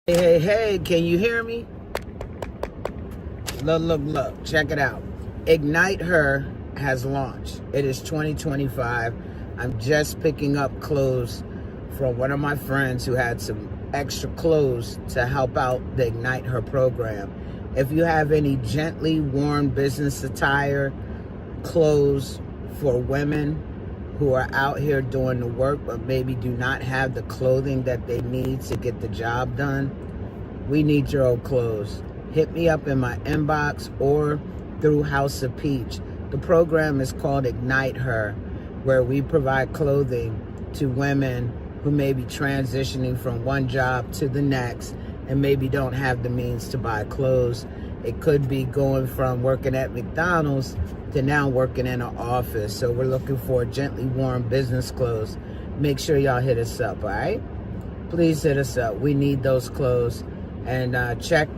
Hey, can you hear me? Look, check it out. Ignite Her has launched. It is 2025. I'm just picking up clothes from one of my friends who had some extra clothes to help out the Ignite Her program. If you have any gently worn business attire, clothes for women who are out here doing the work but maybe do not have the clothing that they need to get the job done, we need your old clothes. Hit me up in my inbox or through House of Peach. The program is called Ignite Her, where we provide clothing to women who may be transitioning from one job to the next and maybe don't have the means to buy clothes. It could be going from working at McDonald's to now working in an office. So we're looking for gently worn business clothes. Make sure y'all hit us up, all right? Please hit us up. We need those clothes. And check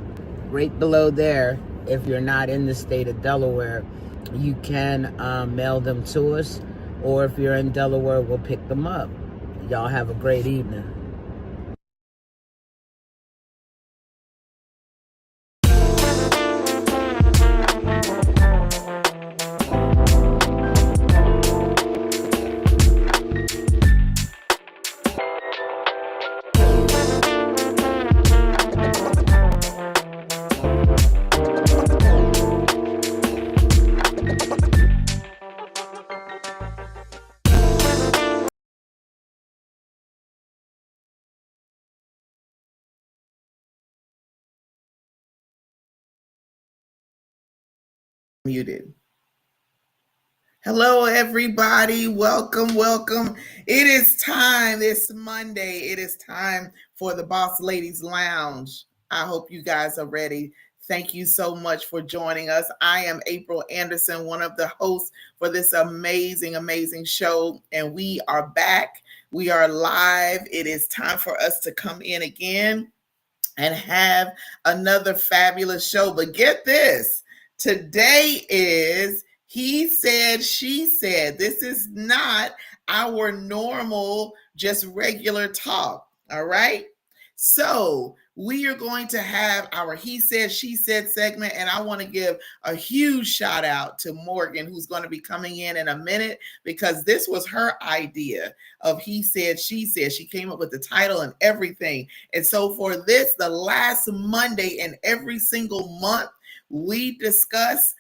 right below there. If you're not in the state of Delaware, you can mail them to us. Or if you're in Delaware, we'll pick them up. Y'all have a great evening. Muted. Hello, everybody. Welcome. It is time. It's Monday. It is time for the Boss Ladies Lounge. I hope you guys are ready. Thank you so much for joining us. I am April Anderson, one of the hosts for this amazing show, and we are back. We are live. It is time for us to come in again and have another fabulous show. But get this, today is He Said, She Said. This is not our normal, just regular talk. All right. So we are going to have our He Said, She Said segment. And I want to give a huge shout out to Morgan, who's going to be coming in a minute, because this was her idea of He Said, She Said. She came up with the title and everything. And so for this, the last Monday in every single month, we discuss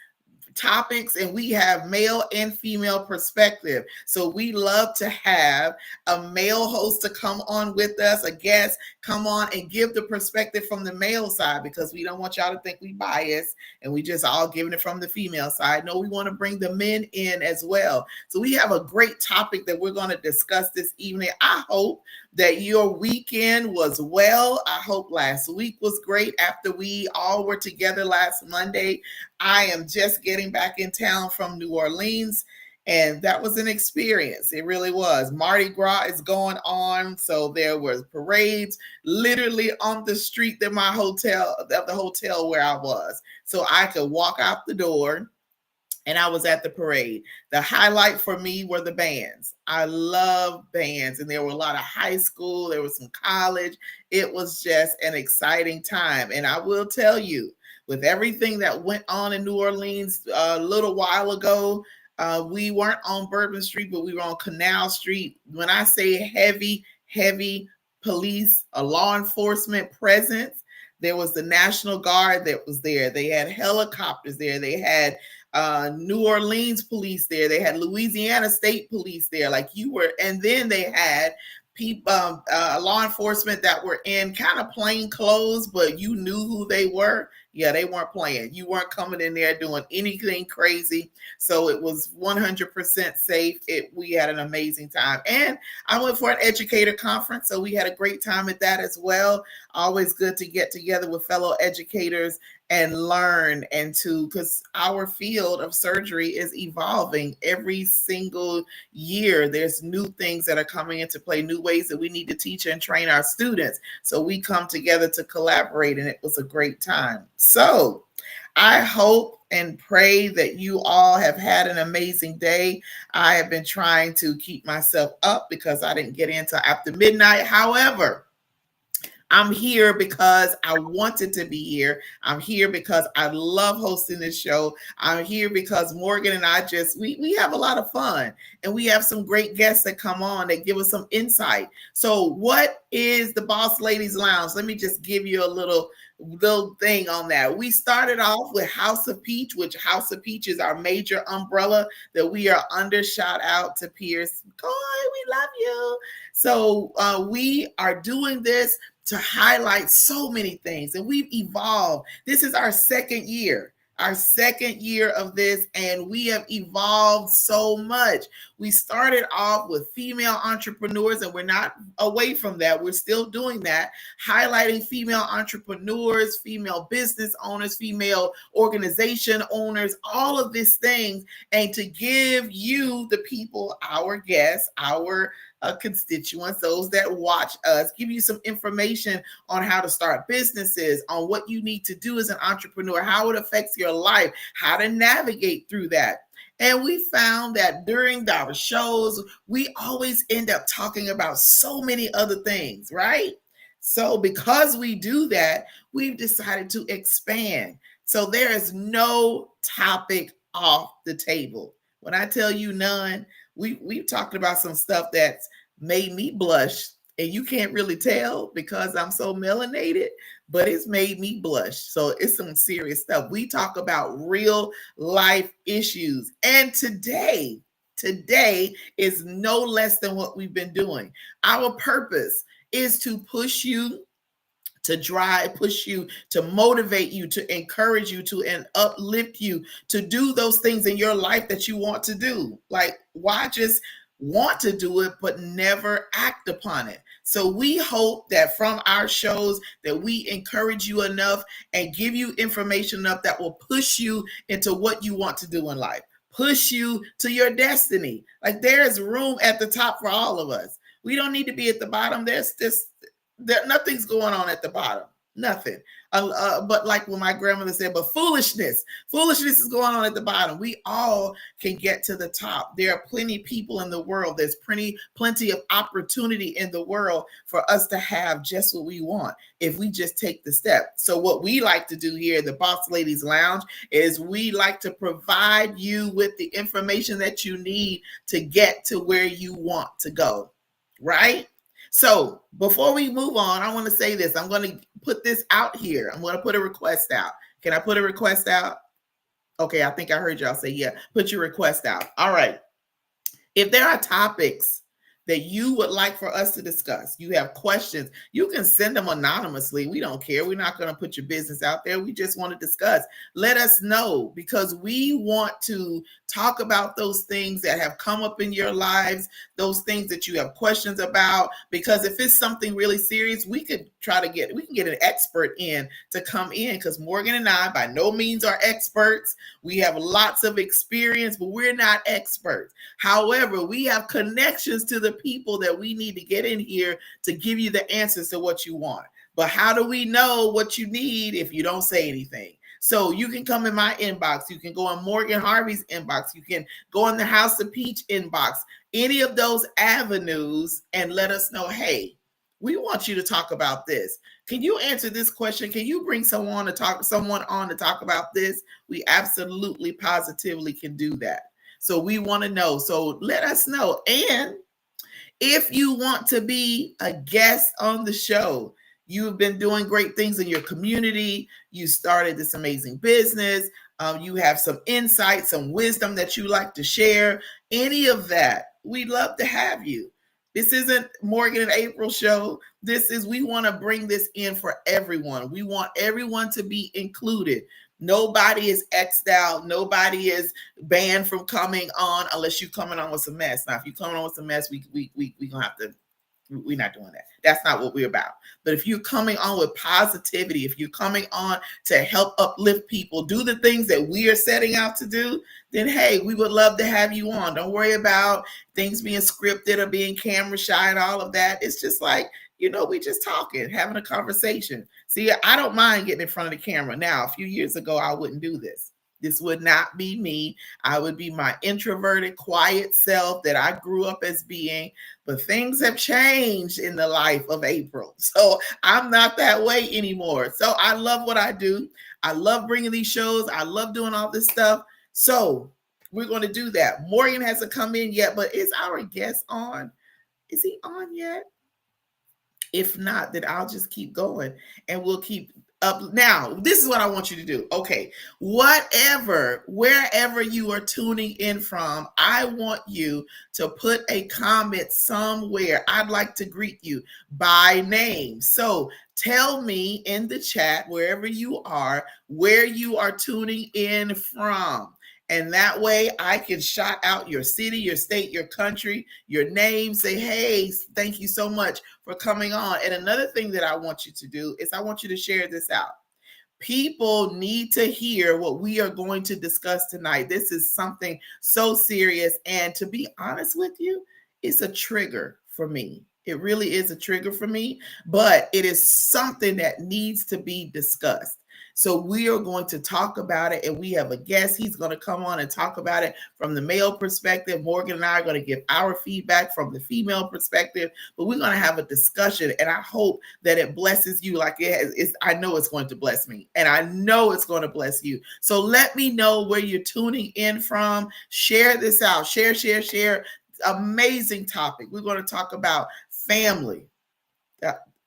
topics and we have male and female perspective. So we love to have a male host to come on with us, a guest come on and give the perspective from the male side, because we don't want y'all to think we bias and we just all giving it from the female side. No, we want to bring the men in as well. So we have a great topic that we're going to discuss this evening. I hope that your weekend was well. I hope last week was great after we all were together last Monday. I am just getting back in town from New Orleans, and that was an experience. It really was. Mardi Gras is going on, so there were parades literally on the street that the hotel where I was. So I could walk out the door and I was at the parade. The highlight for me were the bands. I love bands, and there were a lot of high school, there was some college. It was just an exciting time. And I will tell you, with everything that went on in New Orleans a little while ago, we weren't on Bourbon Street, but we were on Canal Street. When I say heavy police, a law enforcement presence, there was the National Guard that was there. They had helicopters there. They had New Orleans police there. They had Louisiana State Police there, and then they had people, law enforcement that were in kind of plain clothes, but you knew who they were. Yeah, they weren't playing. You weren't coming in there doing anything crazy. So it was 100% safe. We had an amazing time. And I went for an educator conference, so we had a great time at that as well. Always good to get together with fellow educators and learn, because our field of surgery is evolving every single year. There's new things that are coming into play, new ways that we need to teach and train our students. So we come together to collaborate, and it was a great time. So I hope and pray that you all have had an amazing day. I have been trying to keep myself up because I didn't get in till after midnight. However, I'm here because I wanted to be here. I'm here because I love hosting this show. I'm here because Morgan and I we have a lot of fun, and we have some great guests that come on that give us some insight. So what is the Boss Ladies Lounge? Let me just give you a little thing on that. We started off with House of Peach, which House of Peach is our major umbrella that we are under. Shout out to Pierce. Coy, we love you. So we are doing this to highlight so many things, and we've evolved. This is our second year of this, and we have evolved so much. We started off with female entrepreneurs, and we're not away from that. We're still doing that, highlighting female entrepreneurs, female business owners, female organization owners, all of these things, and to give you, the people, our guests, our constituents, those that watch us, give you some information on how to start businesses, on what you need to do as an entrepreneur, how it affects your life, how to navigate through that. And we found that during our shows, we always end up talking about so many other things, right? So because we do that, we've decided to expand. So there is no topic off the table. When I tell you none, we've talked about some stuff that's made me blush, and you can't really tell because I'm so melanated, but it's made me blush. So it's some serious stuff. We talk about real life issues. And today is no less than what we've been doing. Our purpose is to push you, to drive, push you, to motivate you, to encourage you, to and uplift you, to do those things in your life that you want to do. Like, why just want to do it but never act upon it? So we hope that from our shows that we encourage you enough and give you information enough that will push you into what you want to do in life, push you to your destiny. Like, there is room at the top for all of us. We don't need to be at the bottom. Nothing's going on at the bottom. Nothing. But like when my grandmother said, but foolishness is going on at the bottom. We all can get to the top. There are plenty of people in the world. There's plenty of opportunity in the world for us to have just what we want if we just take the step. So what we like to do here at the Boss Ladies Lounge is we like to provide you with the information that you need to get to where you want to go, right? So before we move on, I want to say this. I'm going to put this out here. I'm going to put a request out. Can I put a request out? Okay, I think I heard y'all say, yeah, put your request out. All right. If there are topics that you would like for us to discuss, you have questions, you can send them anonymously. We don't care. We're not going to put your business out there. We just want to discuss. Let us know, because we want to talk about those things that have come up in your lives, those things that you have questions about, because if it's something really serious, we can get an expert in to come in, because Morgan and I by no means are experts. We have lots of experience, but we're not experts. However, we have connections to the people that we need to get in here to give you the answers to what you want. But how do we know what you need if you don't say anything? So you can come in my inbox. You can go in Morgan Harvey's inbox. You can go in the House of Peach inbox, any of those avenues, and let us know, hey, we want you to talk about this. Can you answer this question? Can you bring someone on to talk about this? We absolutely, positively can do that. So we want to know. So let us know. And if you want to be a guest on the show, you've been doing great things in your community, you started this amazing business, you have some insight, some wisdom that you like to share, any of that, we'd love to have you. This isn't Morgan and April show. We want to bring this in for everyone. We want everyone to be included. Nobody is X'd out. Nobody is banned from coming on unless you're coming on with some mess. Now, if you're coming on with some mess, we gonna have to. We're not doing that. That's not what we're about. But if you're coming on with positivity, if you're coming on to help uplift people, do the things that we are setting out to do, then hey, we would love to have you on. Don't worry about things being scripted or being camera shy and all of that. It's just like, we just talking, having a conversation. See, I don't mind getting in front of the camera. Now, a few years ago, I wouldn't do this. This would not be me. I would be my introverted, quiet self that I grew up as being. But things have changed in the life of April. So I'm not that way anymore. So I love what I do. I love bringing these shows. I love doing all this stuff. So we're going to do that. Morgan hasn't come in yet, but is our guest on? Is he on yet? If not, then I'll just keep going and we'll keep up. Now, this is what I want you to do. Okay, wherever you are tuning in from, I want you to put a comment somewhere. I'd like to greet you by name. So tell me in the chat, wherever you are, where you are tuning in from. And that way I can shout out your city, your state, your country, your name, say, hey, thank you so much for coming on. And another thing that I want you to do is I want you to share this out. People need to hear what we are going to discuss tonight. This is something so serious. And to be honest with you, it's a trigger for me. It really is a trigger for me, but it is something that needs to be discussed. So we are going to talk about it, and we have a guest. He's going to come on and talk about it from the male perspective. Morgan and I are going to give our feedback from the female perspective, but we're going to have a discussion, and I hope that it blesses you like it has. I know it's going to bless me, and I know it's going to bless you. So let me know where you're tuning in from. Share this out. Share. Amazing topic. We're going to talk about family.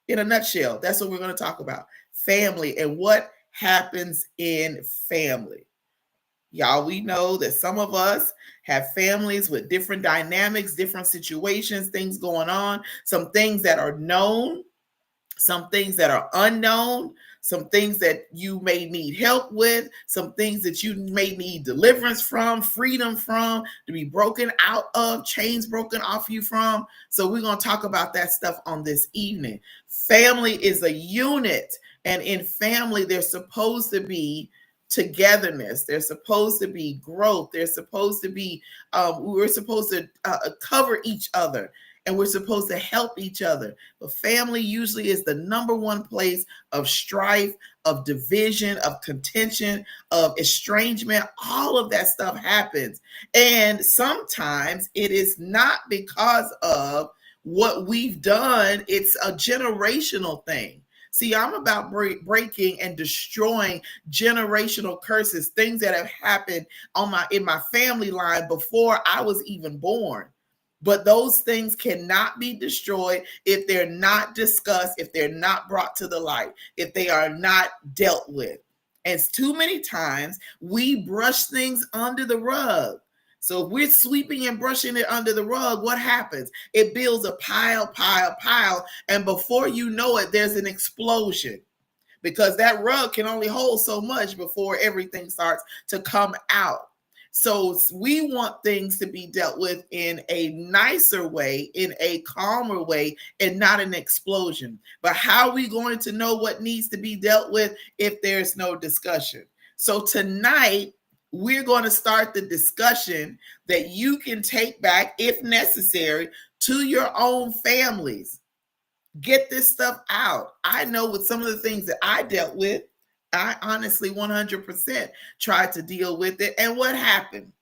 In a nutshell, that's what we're going to talk about. Family and what happens in family. Y'all, we know that some of us have families with different dynamics, different situations, things going on, some things that are known, some things that are unknown, some things that you may need help with, some things that you may need deliverance from, freedom from, to be broken out of, chains broken off you from. So we're going to talk about that stuff on this evening. Family is a unit. And in family, there's supposed to be togetherness. There's supposed to be growth. There's supposed to be, we're supposed to cover each other, and we're supposed to help each other. But family usually is the number one place of strife, of division, of contention, of estrangement. All of that stuff happens. And sometimes it is not because of what we've done. It's a generational thing. See, I'm about breaking and destroying generational curses, things that have happened in my family line before I was even born. But those things cannot be destroyed if they're not discussed, if they're not brought to the light, if they are not dealt with. And too many times we brush things under the rug. So if we're sweeping and brushing it under the rug, what happens? It builds a pile. And before you know it, there's an explosion, because that rug can only hold so much before everything starts to come out. So we want things to be dealt with in a nicer way, in a calmer way, and not an explosion. But how are we going to know what needs to be dealt with if there's no discussion? So tonight, we're going to start the discussion that you can take back, if necessary, to your own families. Get this stuff out. I know with some of the things that I dealt with, I honestly 100% tried to deal with it. And what happened?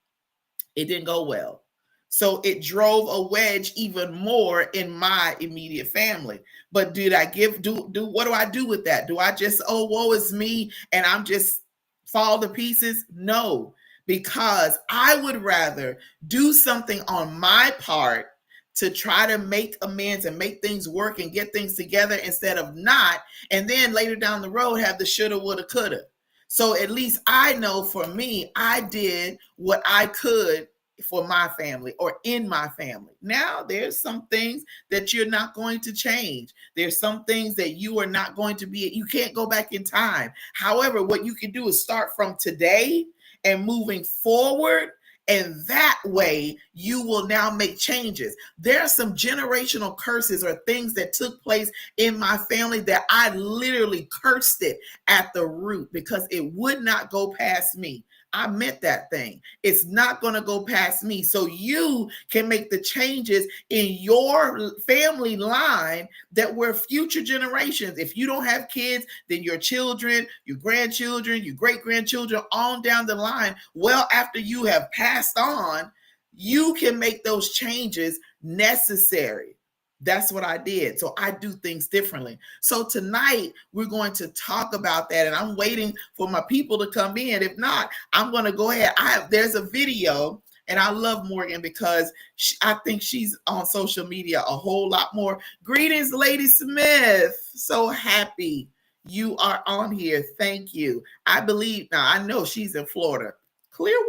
It didn't go well. So it drove a wedge even more in my immediate family. But did I what do I do with that? Do I just, oh, woe is me, and I'm just fall to pieces? No, because I would rather do something on my part to try to make amends and make things work and get things together instead of not, and then later down the road have the shoulda, woulda, coulda. So at least I know for me, I did what I could for my family or in my family. Now there's some things that you're not going to change. There's some things that you are not going to be, you can't go back in time. However, what you can do is start from today and moving forward. And that way you will now make changes. There are some generational curses or things that took place in my family that I literally cursed it at the root because it would not go past me. I meant that thing. It's not going to go past me. So you can make the changes in your family line that were future generations. If you don't have kids, then your children, your grandchildren, your great-grandchildren, on down the line, well after you have passed on, you can make those changes necessary. That's what I did. So I do things differently. So tonight we're going to talk about that, and I'm waiting for my people to come in. If not, I'm going to go ahead. There's a video, and I love Morgan because I think she's on social media a whole lot more. Greetings, Lady Smith. So happy you are on here. Thank you. I believe now. I know she's in Florida. Clearwater?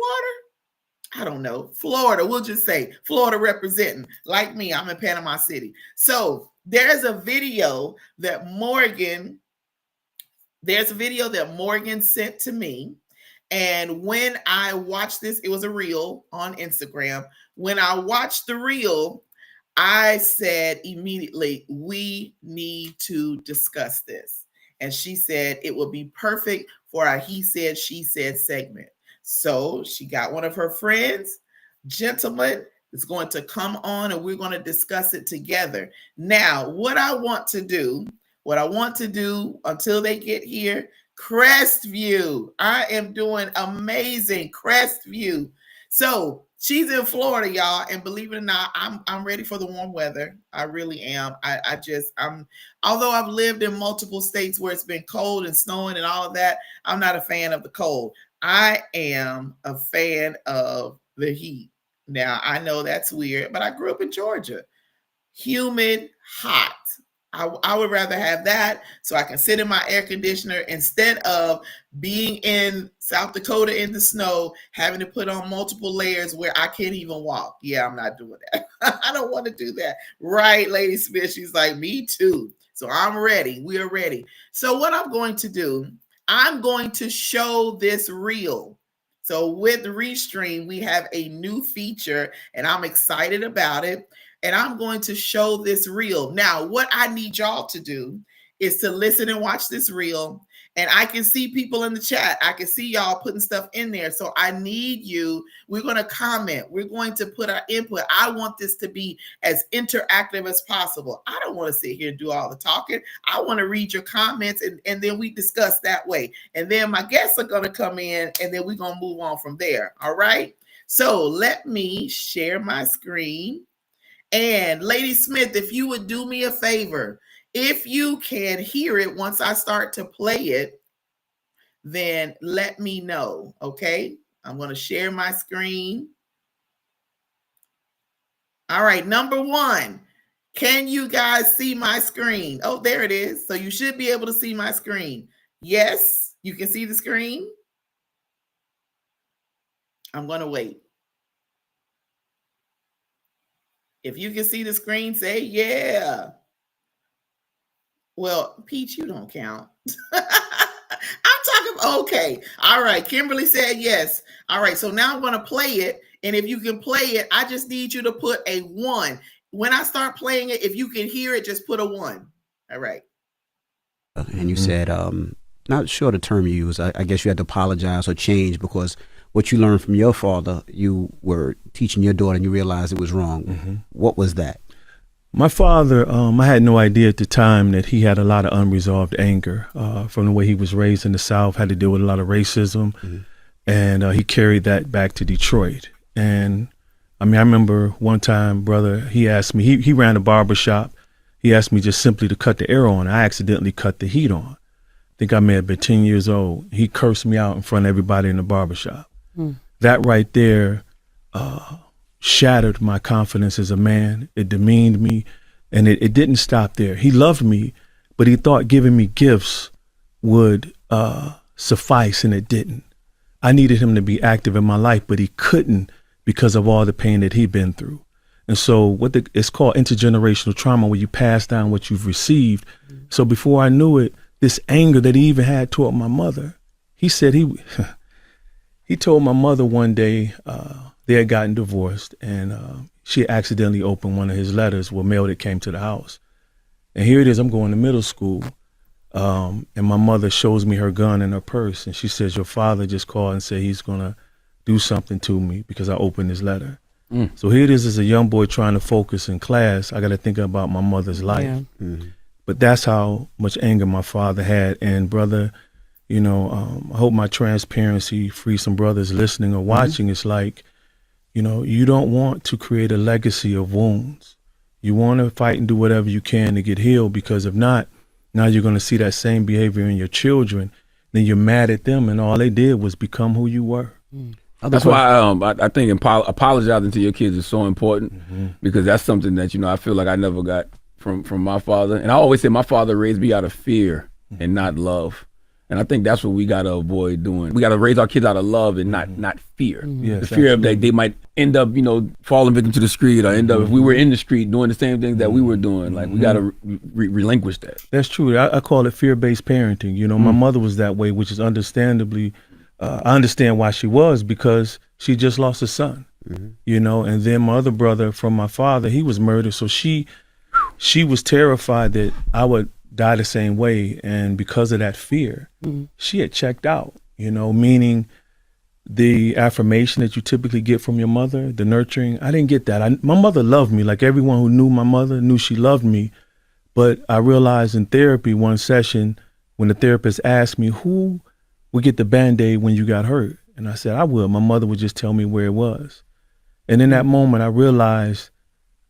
I don't know, Florida, we'll just say Florida representing. Like me, I'm in Panama City. So there's a video that Morgan sent to me. And when I watched this, it was a reel on Instagram. When I watched the reel, I said immediately, we need to discuss this. And she said it would be perfect for a he said, she said segment. So she got one of her friends, gentleman, is going to come on and we're going to discuss it together. Now, what I want to do until they get here, Crestview. I am doing amazing, Crestview. So she's in Florida, y'all, and believe it or not, I'm ready for the warm weather. I really am. Although I've lived in multiple states where it's been cold and snowing and all of that, I'm not a fan of the cold. I am a fan of the heat. Now, I know that's weird, but I grew up in Georgia. Humid, hot. I would rather have that so I can sit in my air conditioner instead of being in South Dakota in the snow, having to put on multiple layers where I can't even walk. Yeah, I'm not doing that. I don't want to do that. Right, Lady Smith? She's like, me too. So I'm ready. We are ready. So what I'm going to do, I'm going to show this reel. So with Restream, we have a new feature and I'm excited about it. And I'm going to show this reel. Now, what I need y'all to do is to listen and watch this reel. And I can see people in the chat. I can see y'all putting stuff in there. So I need you. We're going to comment. We're going to put our input. I want this to be as interactive as possible. I don't want to sit here and do all the talking. I want to read your comments and then we discuss that way. And then my guests are going to come in and then we're going to move on from there. All right. So let me share my screen. And Lady Smith, if you would do me a favor, if you can hear it once I start to play it, then let me know, okay? I'm going to share my screen. All right, number one, can you guys see my screen? Oh, there it is. So you should be able to see my screen. Yes, you can see the screen. I'm going to wait. If you can see the screen, say yeah. Well, Peach, you don't count. I'm talking, okay. All right, Kimberly said yes. All right, so now I'm going to play it. And if you can play it, I just need you to put a 1. When I start playing it, if you can hear it, just put a 1. All right. And you said, not sure the term you use, I guess you had to apologize or change because what you learned from your father, you were teaching your daughter and you realized it was wrong. Mm-hmm. What was that? My father, I had no idea at the time that he had a lot of unresolved anger from the way he was raised in the South, had to deal with a lot of racism. Mm-hmm. And he carried that back to Detroit. And I mean, I remember one time, brother, he asked me, he ran a barber shop. He asked me just simply to cut the air on. I accidentally cut the heat on. I think I may have been 10 years old. He cursed me out in front of everybody in the barber shop. That right there shattered my confidence as a man. It demeaned me, and it didn't stop there. He loved me, but he thought giving me gifts would suffice, and it didn't. I needed him to be active in my life, but he couldn't because of all the pain that he'd been through. And so it's called intergenerational trauma, where you pass down what you've received. So before I knew it, this anger that he even had toward my mother, he said he told my mother one day they had gotten divorced, and she accidentally opened one of his letters with mail that came to the house. And here it is, I'm going to middle school. And my mother shows me her gun in her purse, and she says, your father just called and said he's going to do something to me because I opened his letter. So here it is as a young boy trying to focus in class. I got to think about my mother's life. But that's how much anger my father had. And brother, you know, I hope my transparency frees some brothers listening or watching. It's like, you know, you don't want to create a legacy of wounds. You want to fight and do whatever you can to get healed, because if not, now you're going to see that same behavior in your children. Then you're mad at them, and all they did was become who you were. That's why I think apologizing to your kids is so important, because that's something that, you know, I feel like I never got from my father. And I always say my father raised me out of fear and not love. And I think that's what we got to avoid doing. We got to raise our kids out of love and not fear. Yes, the fear of that they might end up, you know, falling victim to the street, or end up, if we were in the street doing the same things that we were doing, like we got to relinquish that. That's true. I call it fear-based parenting. You know, my mother was that way, which is understandably, I understand why she was, because she just lost a son, you know, and then my other brother from my father, he was murdered. So she was terrified that I would die the same way. And because of that fear, she had checked out, you know, meaning the affirmation that you typically get from your mother, the nurturing, I didn't get that. My mother loved me. Like everyone who knew my mother knew she loved me. But I realized in therapy, one session, when the therapist asked me, who would get the Band-Aid when you got hurt? And I said, I would. My mother would just tell me where it was. And in that moment, I realized,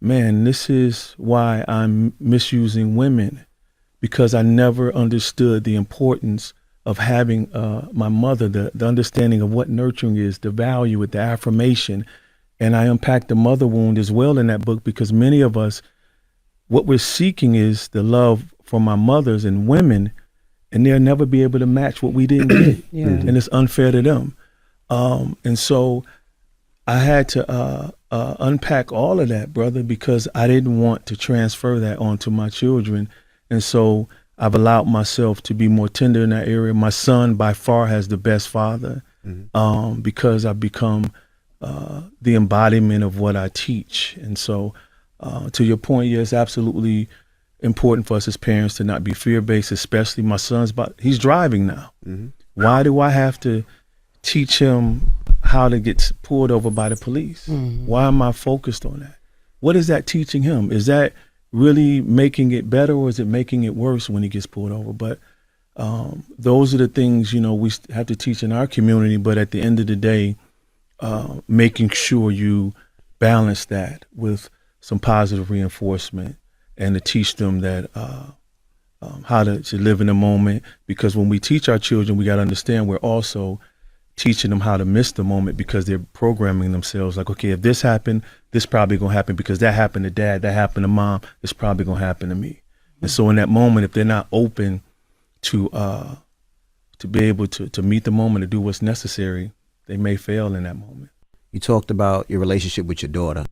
man, this is why I'm misusing women, because I never understood the importance of having my mother, the understanding of what nurturing is, the value, the affirmation. And I unpacked the mother wound as well in that book, because many of us, what we're seeking is the love from our mothers and women, and they'll never be able to match what we didn't get. And it's unfair to them. And so I had to unpack all of that, brother, because I didn't want to transfer that onto my children. And so I've allowed myself to be more tender in that area. My son by far has the best father, because I've become the embodiment of what I teach. And so to your point, yeah, it's absolutely important for us as parents to not be fear-based, especially my son's, he's driving now. Why do I have to teach him how to get pulled over by the police? Why am I focused on that? What is that teaching him? Is that really making it better, or is it making it worse when he gets pulled over? But those are the things, you know, we have to teach in our community. But at the end of the day, making sure you balance that with some positive reinforcement, and to teach them that how to live in the moment. Because when we teach our children, we got to understand we're also teaching them how to miss the moment, because they're programming themselves like, okay, if this happened, this probably gonna happen, because that happened to dad, that happened to mom, it's probably gonna happen to me. And so in that moment, if they're not open to be able to meet the moment, to do what's necessary, they may fail in that moment. You talked about your relationship with your daughter.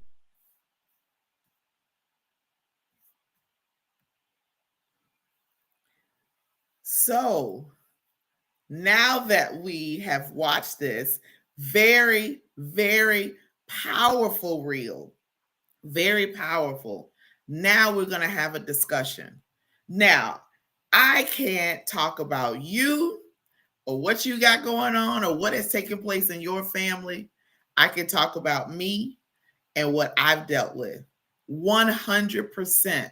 So now that we have watched this very, very powerful reel, very powerful, now we're going to have a discussion. Now, I can't talk about you or what you got going on or what is taking place in your family. I can talk about me and what I've dealt with. 100%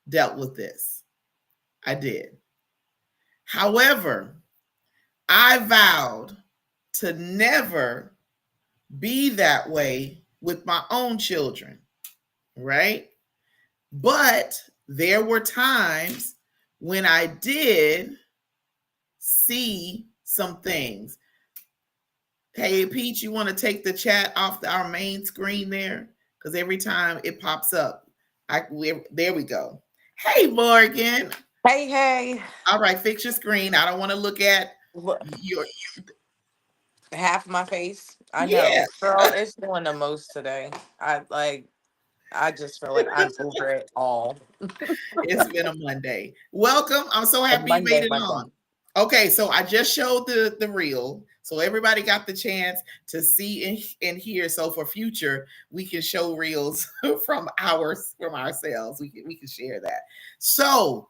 dealt with this. I did. However, I vowed to never be that way with my own children, right? But there were times when I did see some things. Hey, Peach, you want to take the chat off our main screen there? Because every time it pops up, there we go. Hey, Morgan. Hey. All right, fix your screen. I don't want to look at your Half my face. I know. yeah. Girl, it's doing the most today. I just feel like I'm over it all. It's been a Monday. Welcome. I'm so A happy you made Monday, it Monday. on. Okay, so I just showed the reel, so everybody got the chance to see and hear. So for future, we can show reels from ourselves. We can share that. So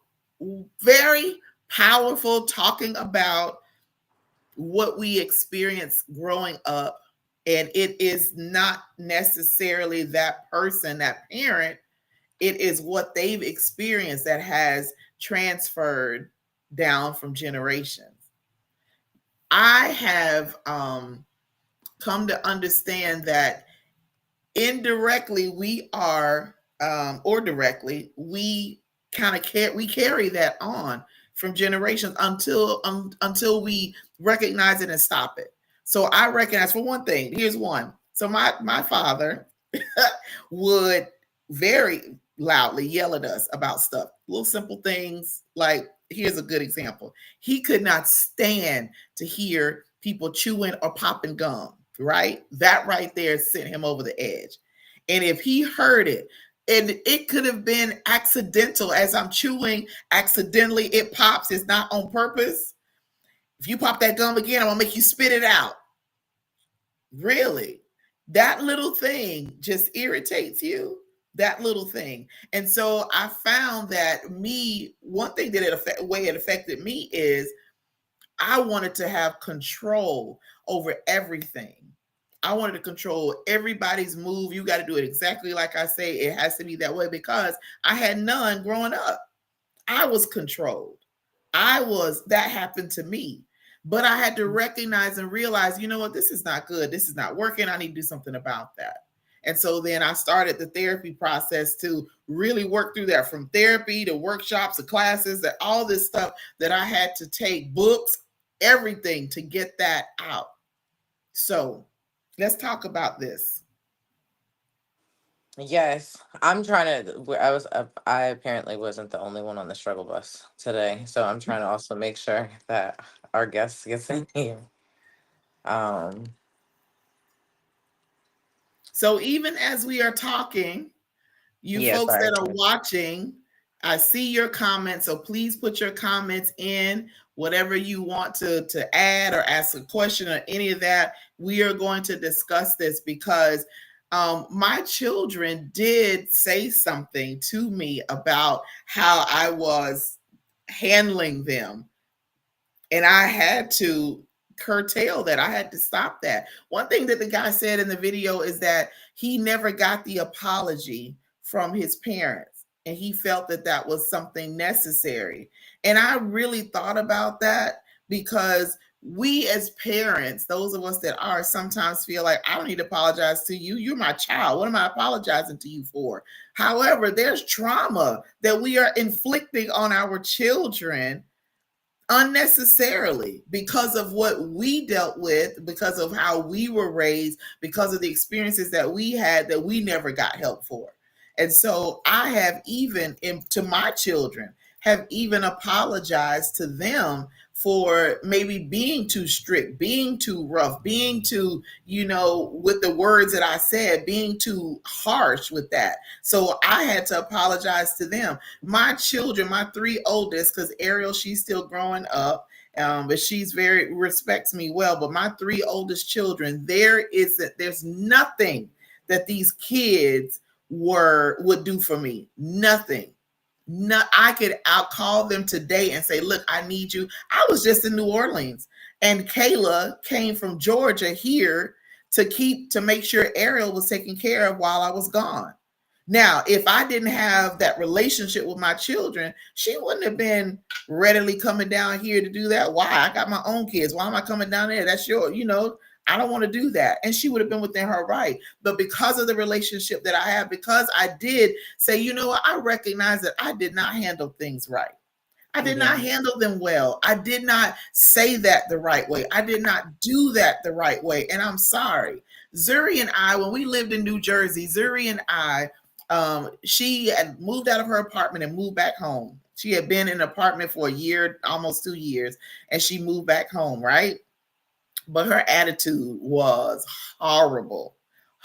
very powerful, talking about what we experience growing up. And it is not necessarily that person, that parent, it is what they've experienced that has transferred down from generations. I have come to understand that indirectly we are, or directly, we carry that on from generations until we recognize it and stop it. So I recognize, for one thing, here's one. So my father would very loudly yell at us about stuff, little simple things. Like, here's a good example. He could not stand to hear people chewing or popping gum, right? That right there sent him over the edge. And if he heard it, and it could have been accidental, as I'm chewing, accidentally it pops, it's not on purpose. If you pop that gum again, I'm gonna make you spit it out. Really? That little thing just irritates you. That little thing. And so I found that one thing that it affected me is I wanted to have control over everything. I wanted to control everybody's move. You got to do it exactly like I say. It has to be that way, because I had none growing up. I was controlled. That happened to me. But I had to recognize and realize, you know what, this is not good. This is not working. I need to do something about that. And so then I started the therapy process to really work through that, from therapy to workshops to classes, that all this stuff that I had to take, books, everything to get that out. So let's talk about this. Yes, I'm trying to. I apparently wasn't the only one on the struggle bus today, so I'm trying to also make sure that our guests gets in here. Um, So even as we are talking, you yeah, folks sorry. that are watching, I see your comments. So please put your comments in, whatever you want to add or ask a question or any of that. We are going to discuss this because my children did say something to me about how I was handling them. And I had to curtail that. I had to stop that. One thing that the guy said in the video is that he never got the apology from his parents, and he felt that that was something necessary. And I really thought about that, because we as parents, those of us that are, sometimes feel like, I don't need to apologize to you. You're my child. What am I apologizing to you for? However, there's trauma that we are inflicting on our children unnecessarily, because of what we dealt with, because of how we were raised, because of the experiences that we had that we never got help for. And so I have even, to my children, have even apologized to them for maybe being too strict, being too rough, being too, with the words that I said, being too harsh with that. So I had to apologize to them. My children, my three oldest, because Ariel, she's still growing up, but she's respects me well. But my three oldest children, there's nothing that these kids would do for me. Nothing. No, I'll call them today and say, look, I need you. I was just in New Orleans, and Kayla came from Georgia here to make sure Ariel was taken care of while I was gone. Now, if I didn't have that relationship with my children, she wouldn't have been readily coming down here to do that. Why? I got my own kids. Why am I coming down there? That's I don't want to do that. And she would have been within her right. But because of the relationship that I have, because I did say, you know what, I recognize that I did not handle things right. I did not handle them well. I did not say that the right way. I did not do that the right way. And I'm sorry. Zuri and I, when we lived in New Jersey, Zuri and I, she had moved out of her apartment and moved back home. She had been in an apartment for a year, almost 2 years, and she moved back home, right? But her attitude was horrible.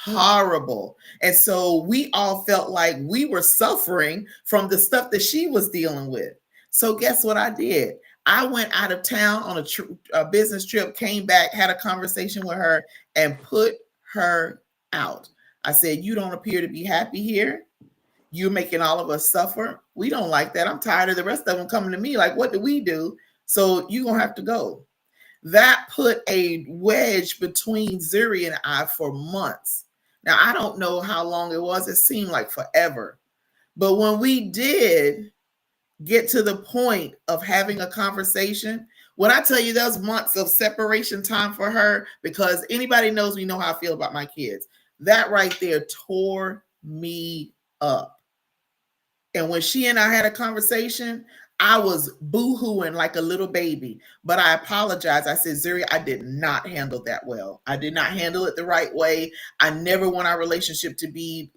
And so we all felt like we were suffering from the stuff that she was dealing with. So guess what I did? I went out of town on a business trip, came back, had a conversation with her, and put her out. I said, you don't appear to be happy here. You're making all of us suffer. We don't like that. I'm tired of the rest of them coming to me like, what do we do? So you're going to have to go. That put a wedge between Zuri and I for months. Now, I don't know how long it was. It seemed like forever. But when we did get to the point of having a conversation, when I tell you those months of separation time for her, because anybody knows me know how I feel about my kids, that right there tore me up. And when she and I had a conversation, I was boo-hooing like a little baby. But I apologized. I said, Zuri, I did not handle that well. I did not handle it the right way. I never want our relationship to be,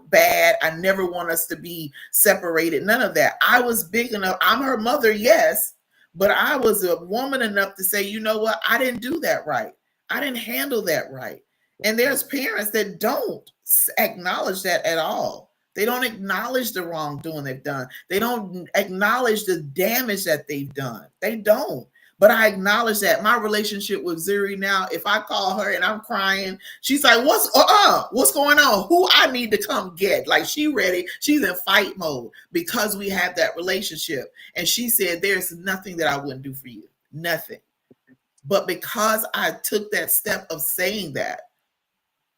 bad. I never want us to be separated. None of that. I was big enough. I'm her mother, yes. But I was a woman enough to say, you know what? I didn't do that right. I didn't handle that right. And there's parents that don't acknowledge that at all. They don't acknowledge the wrongdoing they've done. They don't acknowledge the damage that they've done. They don't. But I acknowledge that my relationship with Zuri now, if I call her and I'm crying, she's like, what's going on? Who I need to come get? Like, she ready. She's in fight mode because we have that relationship. And she said, there's nothing that I wouldn't do for you. Nothing. But because I took that step of saying that,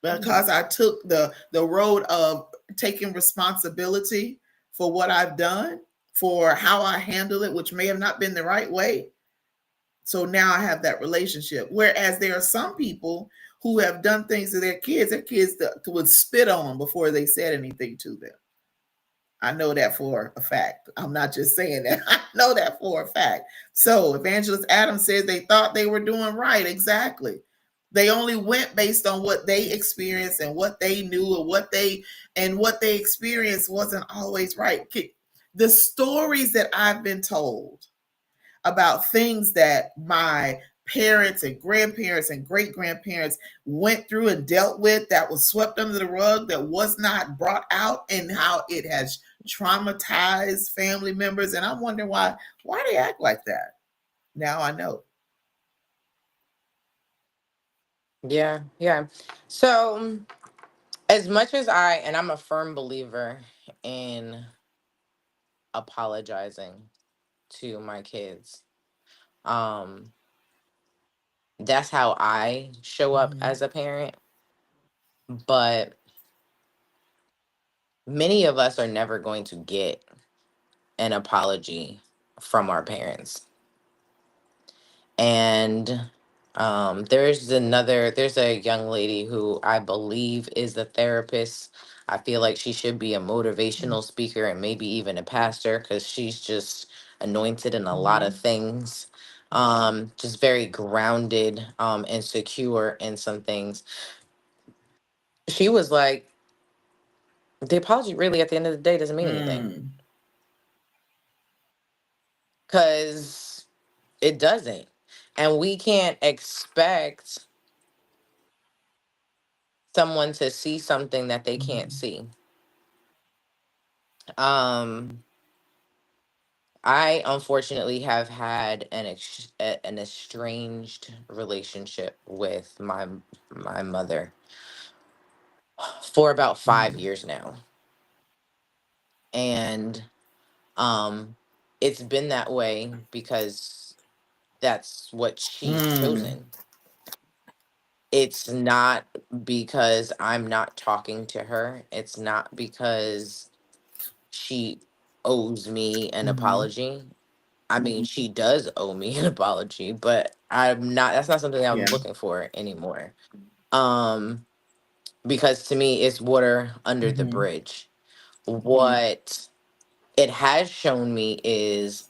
because I took the road of taking responsibility for what I've done, for how I handle it, which may have not been the right way. So now I have that relationship. Whereas there are some people who have done things to their kids would spit on them before they said anything to them. I know that for a fact. I'm not just saying that. I know that for a fact. So Evangelist Adams says they thought they were doing right. Exactly. They only went based on what they experienced and what they knew, and what they experienced wasn't always right. The stories that I've been told about things that my parents and grandparents and great grandparents went through and dealt with, that was swept under the rug, that was not brought out, and how it has traumatized family members. And I'm wondering why they act like that. Now I know. Yeah. So as much as I'm a firm believer in apologizing to my kids, um, that's how I show up as a parent. But many of us are never going to get an apology from our parents. And there's a young lady who I believe is a therapist. I feel like she should be a motivational speaker and maybe even a pastor, because she's just anointed in a lot of things. Just very grounded and secure in some things. She was like, the apology really at the end of the day doesn't mean anything, because it doesn't. And we can't expect someone to see something that they can't see. Um, I unfortunately have had an estranged relationship with my mother for about 5 years now, and um, it's been that way because that's what she's chosen. It's not because I'm not talking to her. It's not because she owes me an apology. I mean, she does owe me an apology, but that's not something I'm looking for anymore. Um, because to me, it's water under the bridge. What it has shown me is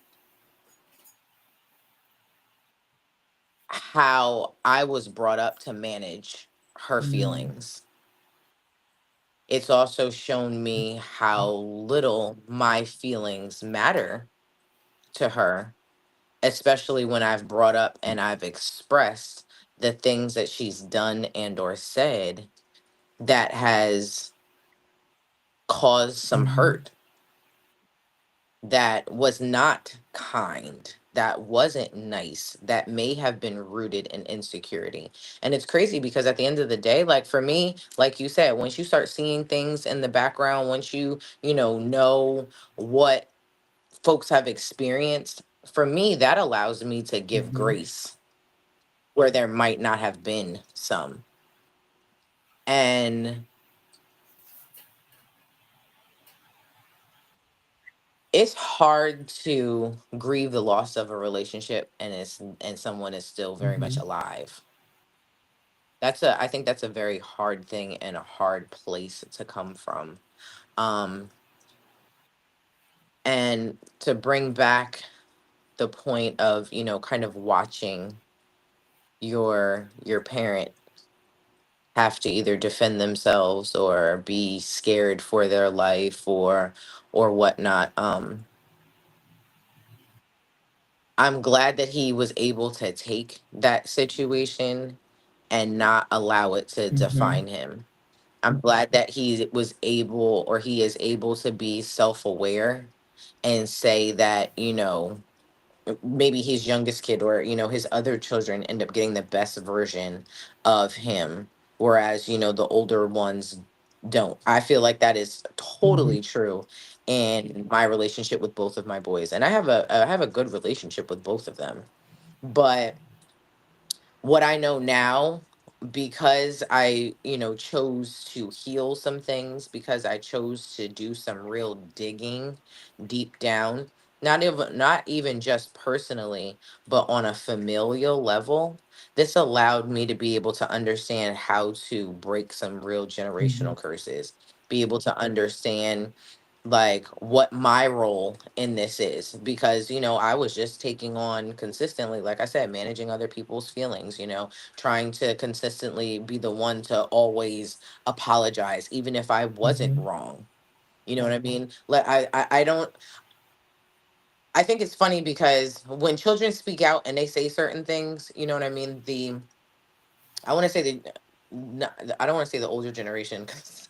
how I was brought up to manage her feelings. It's also shown me how little my feelings matter to her, especially when I've brought up and I've expressed the things that she's done and or said that has caused some hurt. that was not kind, that wasn't nice, that may have been rooted in insecurity. And it's crazy because at the end of the day, like for me, like you said, once you start seeing things in the background, once you know what folks have experienced, for me, that allows me to give Hmm. grace where there might not have been some. And it's hard to grieve the loss of a relationship and someone is still very much Hmm. alive. I think that's a very hard thing and a hard place to come from. Um and to bring back the point of, kind of watching your parent have to either defend themselves or be scared for their life or whatnot. I'm glad that he was able to take that situation and not allow it to Hmm. define him. I'm glad that he was able, or he is able, to be self aware and say that, maybe his youngest kid or, his other children end up getting the best version of him, whereas, the older ones don't. I feel like that is Hmm. totally true in my relationship with both of my boys. And I have a good relationship with both of them. But what I know now, because I, chose to heal some things, because I chose to do some real digging deep down, not even just personally, but on a familial level, this allowed me to be able to understand how to break some real Hmm. generational curses, be able to understand like what my role in this is, because I was just taking on consistently, like I said, managing other people's feelings, trying to consistently be the one to always apologize even if I wasn't Hmm. wrong. You know what I mean? Like I don't I think it's funny because when children speak out and they say certain things, you know what I mean, I want to say the no, I don't want to say the older generation because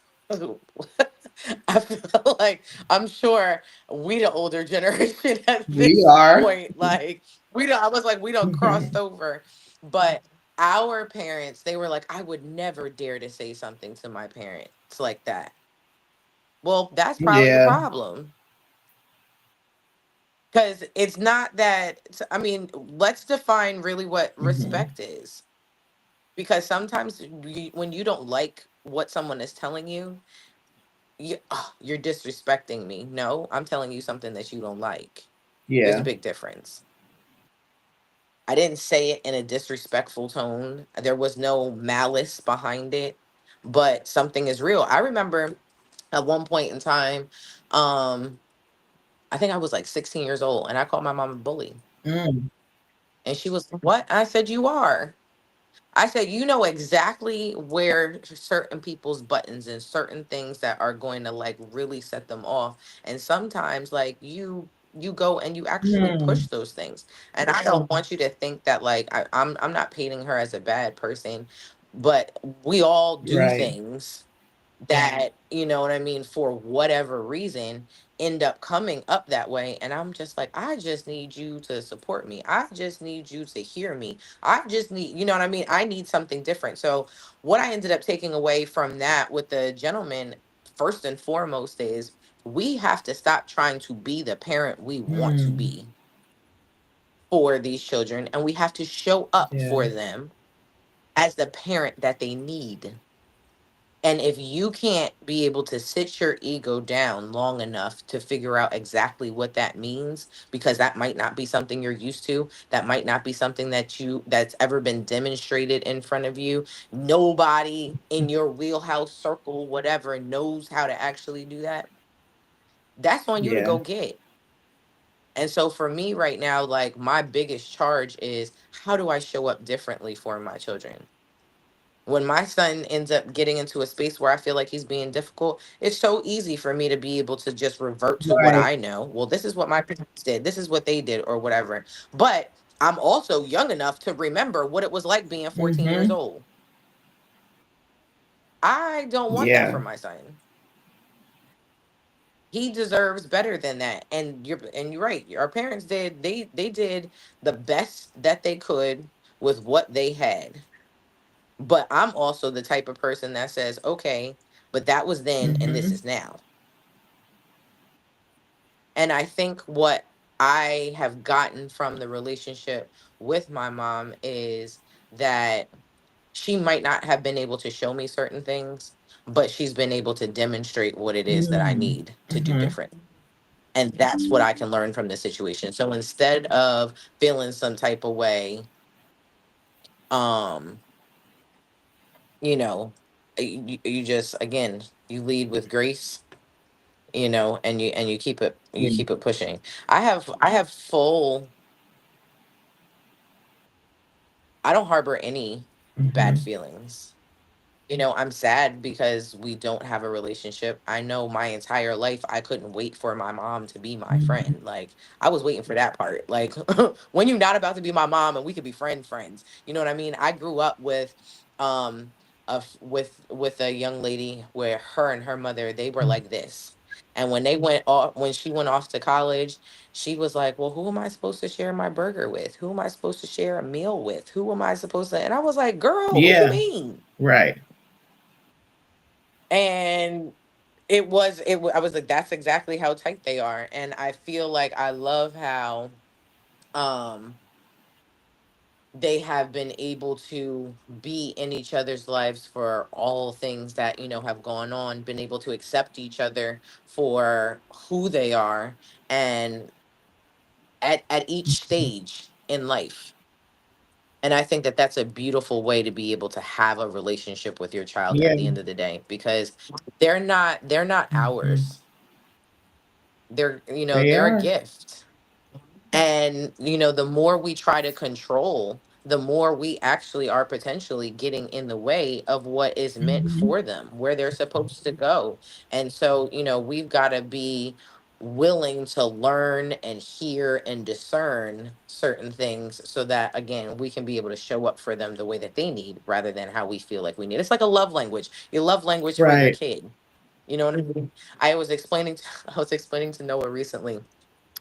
I feel like I'm sure we the older generation at We this are. point. Like we don't. I was like we don't crossed over, but our parents, they were like, I would never dare to say something to my parents like that. Well, that's probably the Yeah. problem because it's not that. I mean, let's define really what Hmm. respect is, because sometimes when you don't like what someone is telling you, you're disrespecting me. No, I'm telling you something that you don't like. There's a Yeah. big difference. I didn't say it in a disrespectful tone. There was no malice behind it, but something is real. I remember at one point in time, um, I think I was like 16 years old, and I called my mom a bully. Mm. And she was, "What?" I said, "You are." I said, "You know exactly where certain people's buttons and certain things that are going to like really set them off. And sometimes like you go and you actually push Mm. those things. And I don't want you to think that like I'm not painting her as a bad person, but we all do Right. things that, you know what I mean, for whatever reason end up coming up that way. And I'm just like, I just need you to support me. I just need you to hear me. I just need, you know what I mean? I need something different. So what I ended up taking away from that with the gentleman, first and foremost, is we have to stop trying to be the parent we want to Mm. be for these children, and we have to show up Yeah. for them as the parent that they need. And if you can't be able to sit your ego down long enough to figure out exactly what that means, because that might not be something you're used to, that might not be something that's ever been demonstrated in front of you. Nobody in your wheelhouse circle, whatever, knows how to actually do that. That's on you to Yeah. go get. And so for me right now, like my biggest charge is how do I show up differently for my children? When my son ends up getting into a space where I feel like he's being difficult, it's so easy for me to be able to just revert to what Right. I know. Well, this is what my parents did, this is what they did, or whatever. But I'm also young enough to remember what it was like being 14 years Hmm. old. I don't want that for Yeah. my son. he deserves better than that. And you're right. Our parents did, they did the best that they could with what they had. But I'm also the type of person that says, okay, but that was then and this Mm-hmm. is now. And I think what I have gotten from the relationship with my mom is that she might not have been able to show me certain things, but she's been able to demonstrate what it is that I need to do Mm-hmm. different. And that's what I can learn from the situation. So instead of feeling some type of way, um, you know, you just, again, you lead with grace, and you keep it pushing. I have full, I don't harbor any bad Mm-hmm. feelings. I'm sad because we don't have a relationship. I know my entire life I couldn't wait for my mom to be my Mm-hmm. friend. Like, I was waiting for that part. Like, when you're not about to be my mom and we could be friends. You know what I mean? I grew up with with a young lady where her and her mother, they were like this. And when she went off to college, she was like, "Well, who am I supposed to share my burger with? Who am I supposed to share a meal with? Who am I supposed to?" And I was like, "Girl, what you Yeah. mean?" Right. And I was like, that's exactly how tight they are. And I feel like I love how um they have been able to be in each other's lives for all things that have gone on, been able to accept each other for who they are, and at each stage in life. And I think that that's a beautiful way to be able to have a relationship with your child Yeah. at the end of the day, because they're not Mm-hmm. ours. They They're a are. gift. And the more we try to control, the more we actually are potentially getting in the way of what is meant Mm-hmm. for them, where they're supposed to go. And so we've got to be willing to learn and hear and discern certain things, so that again we can be able to show up for them the way that they need, rather than how we feel like we need. It's like a love language, your love language for your Right. kid. You know what I mean? I was explaining to Noah recently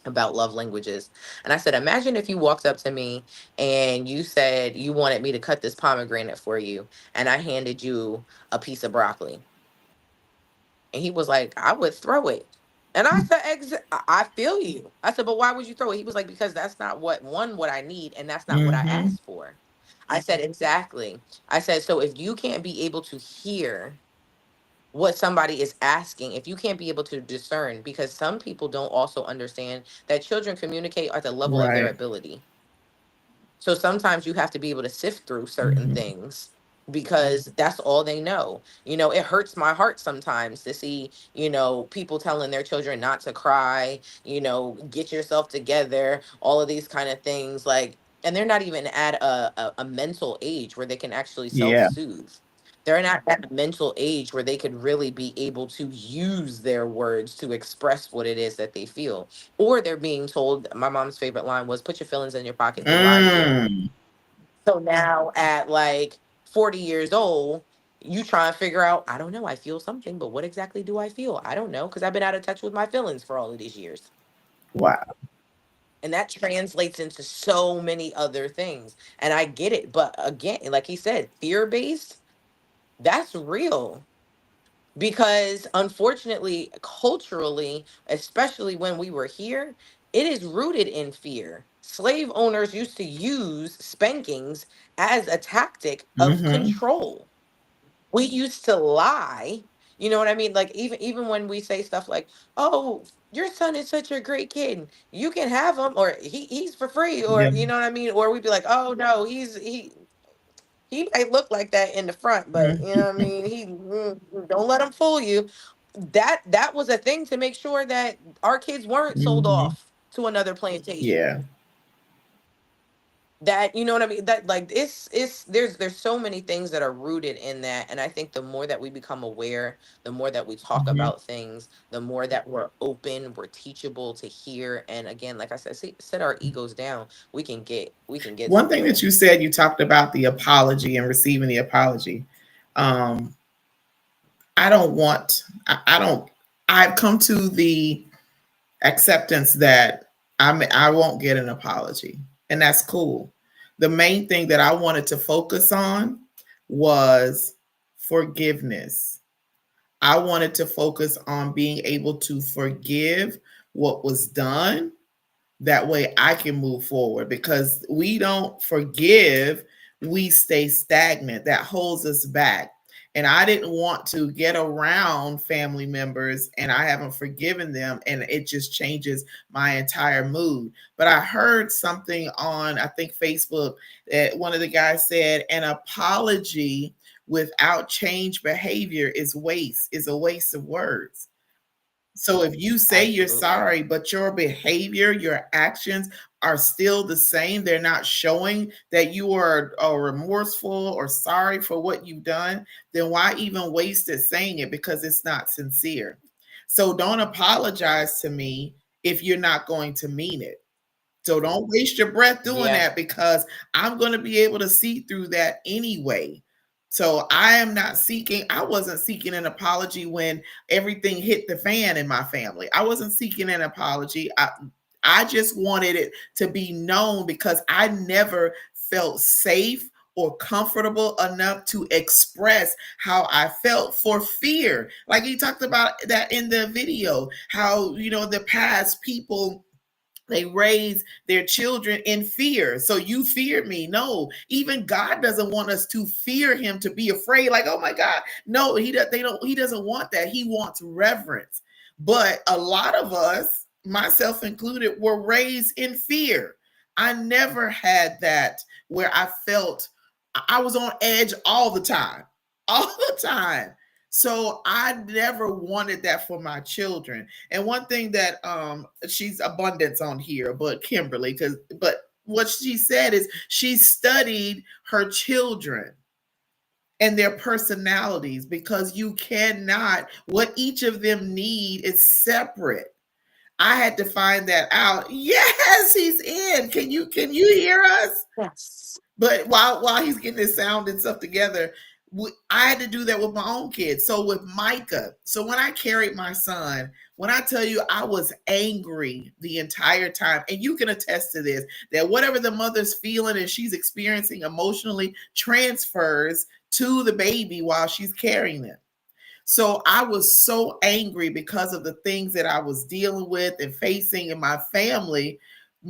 about love languages. And I said, imagine if you walked up to me and you said you wanted me to cut this pomegranate for you, and I handed you a piece of broccoli. And he was like, I would throw it. And I said, I feel you. I said, but why would you throw it? He was like, because that's not what I need, and that's not what I Mm-hmm. asked for. I said, exactly. I said, so if you can't be able to hear what somebody is asking, if you can't be able to discern, because some people don't also understand that children communicate at the level of their Right. ability. So sometimes you have to be able to sift through certain Mm-hmm. things, because that's all they know. It hurts my heart sometimes to see, people telling their children not to cry, get yourself together, all of these kind of things. Like, and they're not even at a mental age where they can actually Yeah. self-soothe. They're not at a mental age where they could really be able to use their words to express what it is that they feel. Or they're being told, my mom's favorite line was, put your feelings in your pocket, they lie to you. Mm. So now at like 40 years old, you try and figure out, I don't know, I feel something, but what exactly do I feel? I don't know, because I've been out of touch with my feelings for all of these years. Wow. And that translates into so many other things. And I get it. But again, like he said, fear based, that's real. Because unfortunately, culturally, especially when we were here, it is rooted in fear. Slave owners used to use spankings as a tactic of Mm-hmm. control. We used to lie. You know what I mean? Like, even when we say stuff like, "Oh, your son is such a great kid. You can have him, or he's for free," or Yeah. you know what I mean? Or we'd be like, "Oh no, he might look like that in the front, but you know what I Mm-hmm. mean, don't let him fool you." That was a thing to make sure that our kids weren't sold Mm-hmm. off to another plantation. Yeah. That, you know what I mean, that, like, it's there's so many things that are rooted in that. And I think the more that we become aware, the more that we talk Mm-hmm. about things, the more that we're open, we're teachable to hear. And again, like I said, set our egos down, we can get One thing somewhere. that you said, you talked about the apology and receiving the apology. Um, I don't want, I don't. I've come to the acceptance that I won't get an apology, and that's cool. The main thing that I wanted to focus on was forgiveness. I wanted to focus on being able to forgive what was done. That way I can move forward, because we don't forgive, we stay stagnant. That holds us back. And I didn't want to get around family members and I haven't forgiven them, and it just changes my entire mood. But I heard something on, I think, Facebook, that one of the guys said an apology without change behavior is a waste of words. So if you say you're Absolutely. sorry, but your behavior, your actions are still the same, they're not showing that you are remorseful or sorry for what you've done, then why even waste it saying it? Because it's not sincere. So don't apologize to me if you're not going to mean it. So don't waste your breath doing Yeah. that, because I'm going to be able to see through that anyway. So I wasn't seeking an apology when everything hit the fan in my family. I wasn't seeking an apology. I just wanted it to be known, because I never felt safe or comfortable enough to express how I felt for fear. Like he talked about that in the video, how, the past people, they raise their children in fear. So you fear me. No, even God doesn't want us to fear him, to be afraid, like, oh my God. No, he doesn't want that. He wants reverence. But a lot of us, myself included, were raised in fear. I never had that where I felt I was on edge all the time. All the time. So I never wanted that for my children. And one thing that she's abundance on here, but Kimberly, but what she said is she studied her children and their personalities, because you cannot, what each of them need is separate. I had to find that out. Yes, he's in. Can you hear us? Yes. But while he's getting his sound and stuff together, I had to do that with my own kids. So with Micah, so when I carried my son, when I tell you I was angry the entire time, and you can attest to this, that whatever the mother's feeling and she's experiencing emotionally transfers to the baby while she's carrying them. So I was so angry because of the things that I was dealing with and facing in my family.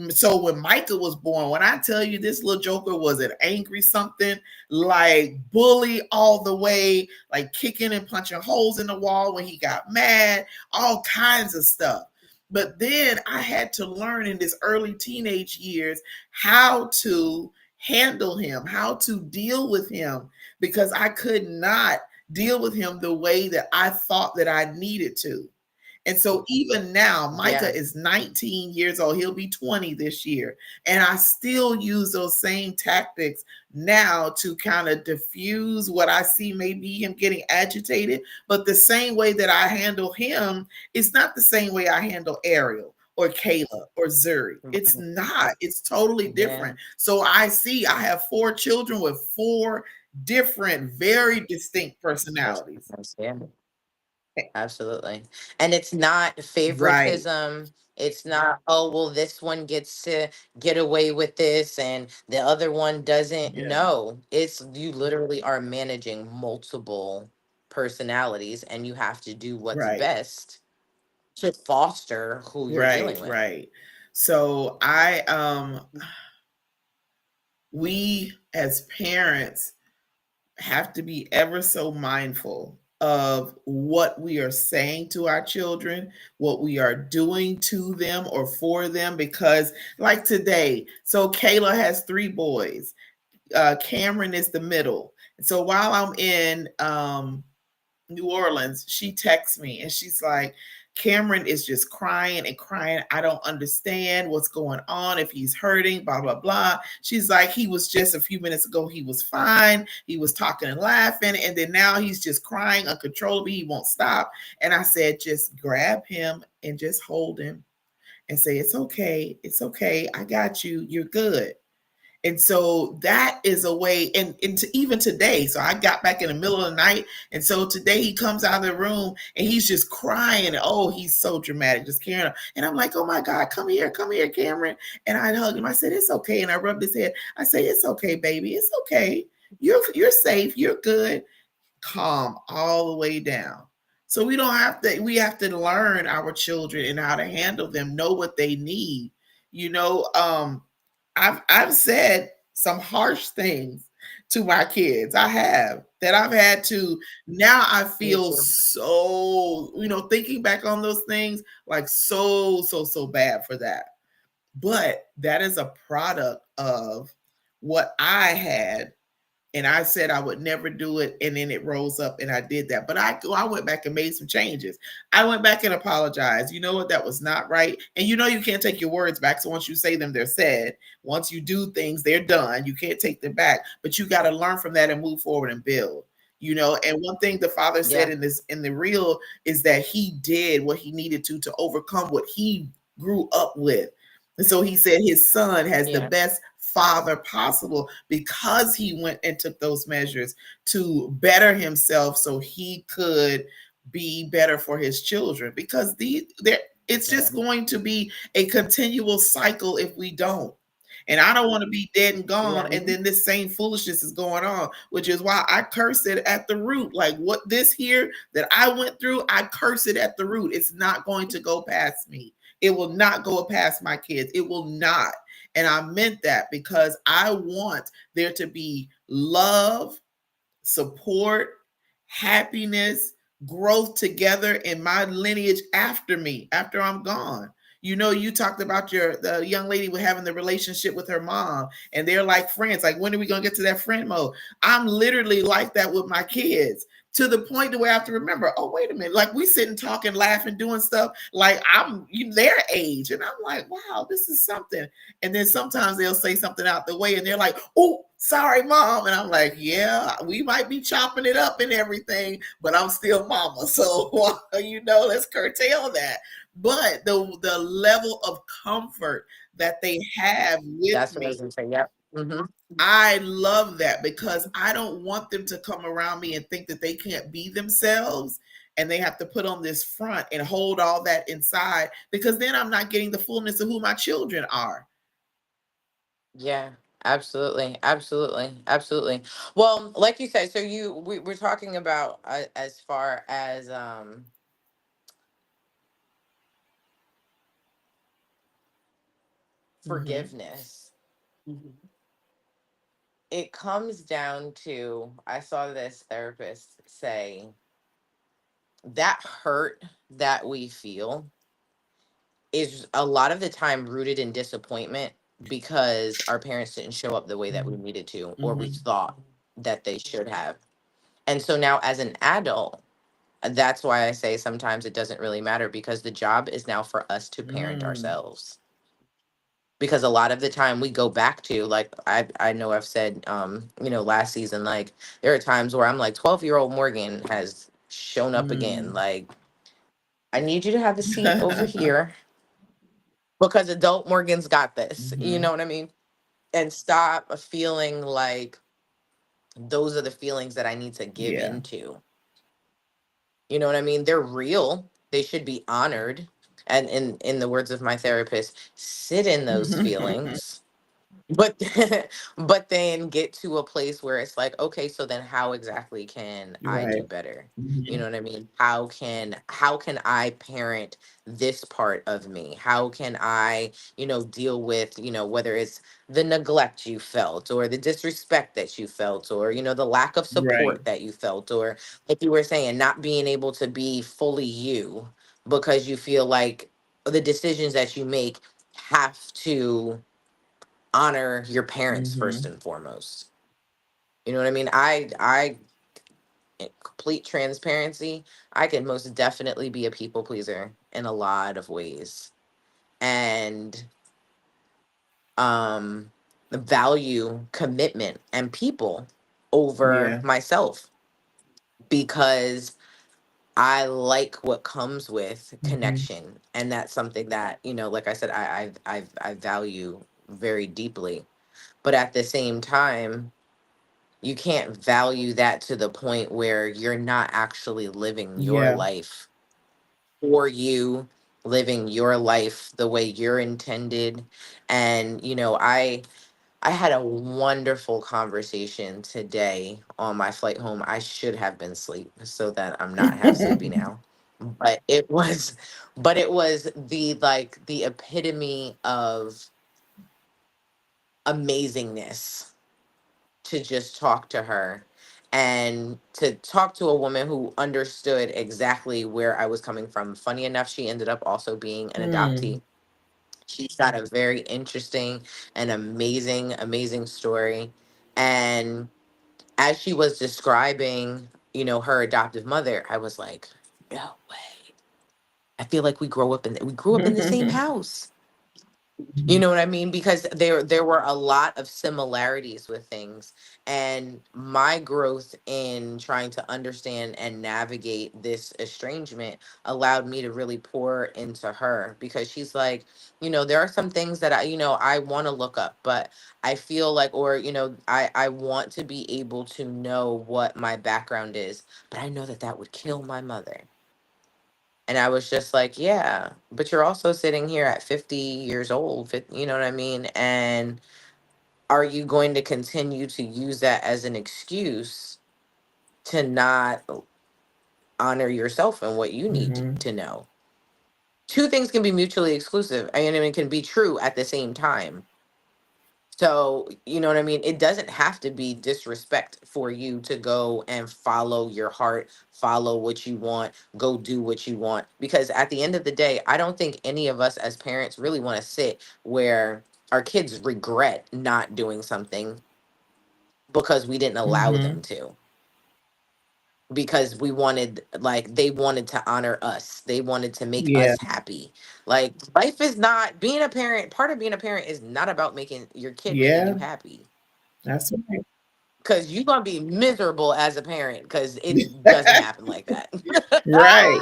So when Micah was born, when I tell you this little joker was an angry something, like bully all the way, like kicking and punching holes in the wall when he got mad, all kinds of stuff. But then I had to learn in his early teenage years how to handle him, how to deal with him, because I could not deal with him the way that I thought that I needed to. And so even now, Yeah. Micah is 19 years old. He'll be 20 this year. And I still use those same tactics now to kind of diffuse what I see maybe him getting agitated. But the same way that I handle him is not the same way I handle Ariel or Kayla or Zuri. It's not. It's totally different. Yeah. So I have 4 children with 4 different, very distinct personalities. Understand. Absolutely. And it's not Right. favoritism. It's not, oh, well, this one gets to get away with this and the other one doesn't. Yeah. No, it's you literally are managing multiple personalities and you have to do what's Right. best to foster who you're Right. dealing with. Right. So we as parents have to be ever so mindful of what we are saying to our children, what we are doing to them or for them, because like today, so Kayla has 3 boys. Cameron is the middle. So while I'm in New Orleans, she texts me and she's like, Cameron is just crying and crying. I don't understand what's going on, if he's hurting, blah, blah, blah. She's like, he was just a few minutes ago, he was fine. He was talking and laughing. And then now he's just crying uncontrollably. He won't stop. And I said, just grab him and just hold him and say, it's okay. It's okay. I got you. You're good. And so that is a way, and to even today. So I got back in the middle of the night. And so today he comes out of the room and he's just crying. Oh, he's so dramatic, just carrying on. And I'm like, oh my God, come here, Cameron. And I hugged him. I said, it's okay. And I rubbed his head. I say, it's okay, baby. It's okay. You're safe. You're good. Calm all the way down. So we have to learn our children and how to handle them, know what they need. You know, I've said some harsh things to my kids. I have that I've had to, now I Me feel too. so, thinking back on those things, like so bad for that. But that is a product of what I had, and I said I would never do it, and then it rose up, and I did that. But I went back and made some changes. I went back and apologized. You know what? That was not right. And you can't take your words back. So once you say them, they're said. Once you do things, they're done. You can't take them back. But you got to learn from that and move forward and build. And one thing the father said Yeah. in the reel is that he did what he needed to overcome what he grew up with. And so he said his son has the Yeah. best father possible because he went and took those measures to better himself so he could be better for his children, because it's Yeah. just going to be a continual cycle if we don't. And I don't want to be dead and gone. Yeah. And then this same foolishness is going on, which is why I curse it at the root. Like what this here that I went through, I curse it at the root. It's not going to go past me. It will not go past my kids. It will not. And I meant that because I want there to be love, support, happiness, growth together in my lineage after me, after I'm gone. You talked about the young lady with having the relationship with her mom, and they're like friends. Like, when are we gonna get to that friend mode? I'm literally like that with my kids, to the point where I have to remember, oh, wait a minute, like we sitting talking, laughing, doing stuff like I'm their age. And I'm like, wow, this is something. And then sometimes they'll say something out the way and they're like, oh, sorry, mom. And I'm like, yeah, we might be chopping it up and everything, but I'm still mama. So, let's curtail that. But the level of comfort that they have with That's what I was me, gonna say. Yep. Hmm. I love that, because I don't want them to come around me and think that they can't be themselves and they have to put on this front and hold all that inside, because then I'm not getting the fullness of who my children are. Yeah. Absolutely. Absolutely. Absolutely. Well, like you said, so we're talking about as far as Mm-hmm. forgiveness. It comes down to, I saw this therapist say that hurt that we feel is a lot of the time rooted in disappointment because our parents didn't show up the way that we needed to, or we Mm-hmm. thought that they should have. And so now, as an adult, that's why I say sometimes it doesn't really matter, because the job is now for us to parent Mm. ourselves. Because a lot of the time we go back to, like, I know I've said last season, like, there are times where I'm like, 12-year-old Morgan has shown up again, Mm. like, I need you to have a seat over here because adult Morgan's got this. You Mm-hmm. know what I mean? And stop feeling like those are the feelings that I need to give Yeah. into. You know what I mean? They're real. They should be honored. And in the words of my therapist, sit in those feelings, but but then get to a place where it's like, okay, so then how exactly can I do Right. better? You Mm-hmm. know what I mean? How can I parent this part of me? How can I, deal with, whether it's the neglect you felt, or the disrespect that you felt, or the lack of Right. support that you felt, or, like you were saying, not being able to be fully you because you feel like the decisions that you make have to honor your parents first Mm-hmm. and foremost. You know what I mean? I in complete transparency, I can most definitely be a people pleaser in a lot of ways. And um value commitment and people over Yeah. myself, because I like what comes with Mm-hmm. connection, and that's something that, like I said, I value very deeply. But at the same time, you can't value that to the point where you're not actually living your Yeah. life for you, living your life the way you're intended. And I had a wonderful conversation today on my flight home. I should have been asleep so that I'm not half sleepy now. But it was the epitome of amazingness to just talk to her and to talk to a woman who understood exactly where I was coming from. Funny enough, she ended up also being an Mm. adoptee. She's got a very interesting and amazing story. And as she was describing, her adoptive mother, I was like, no way. I feel like we grew up in the same house. You know what I mean? Because there were a lot of similarities with things. And my growth in trying to understand and navigate this estrangement allowed me to really pour into her, because she's like, there are some things that I want to look up, but I feel like, or, I want to be able to know what my background is, but I know that that would kill my mother. And I was just like, yeah, but you're also sitting here at 50 years old, you know what I mean? And are you going to continue to use that as an excuse to not honor yourself and what you need Mm-hmm. to know? Two things can be mutually exclusive. I mean, it can be true at the same time. So, you know what I mean? It doesn't have to be disrespect for you to go and follow your heart, follow what you want, go do what you want. Because at the end of the day, I don't think any of us as parents really want to sit where our kids regret not doing something because we didn't allow Mm-hmm. them to. Because they wanted to honor us, they wanted to make Yeah. us happy. Like, life is not being a parent, part of being a parent is not about making your kid making Yeah. you happy, That's right. because you're gonna be miserable as a parent because it doesn't happen like that. Right.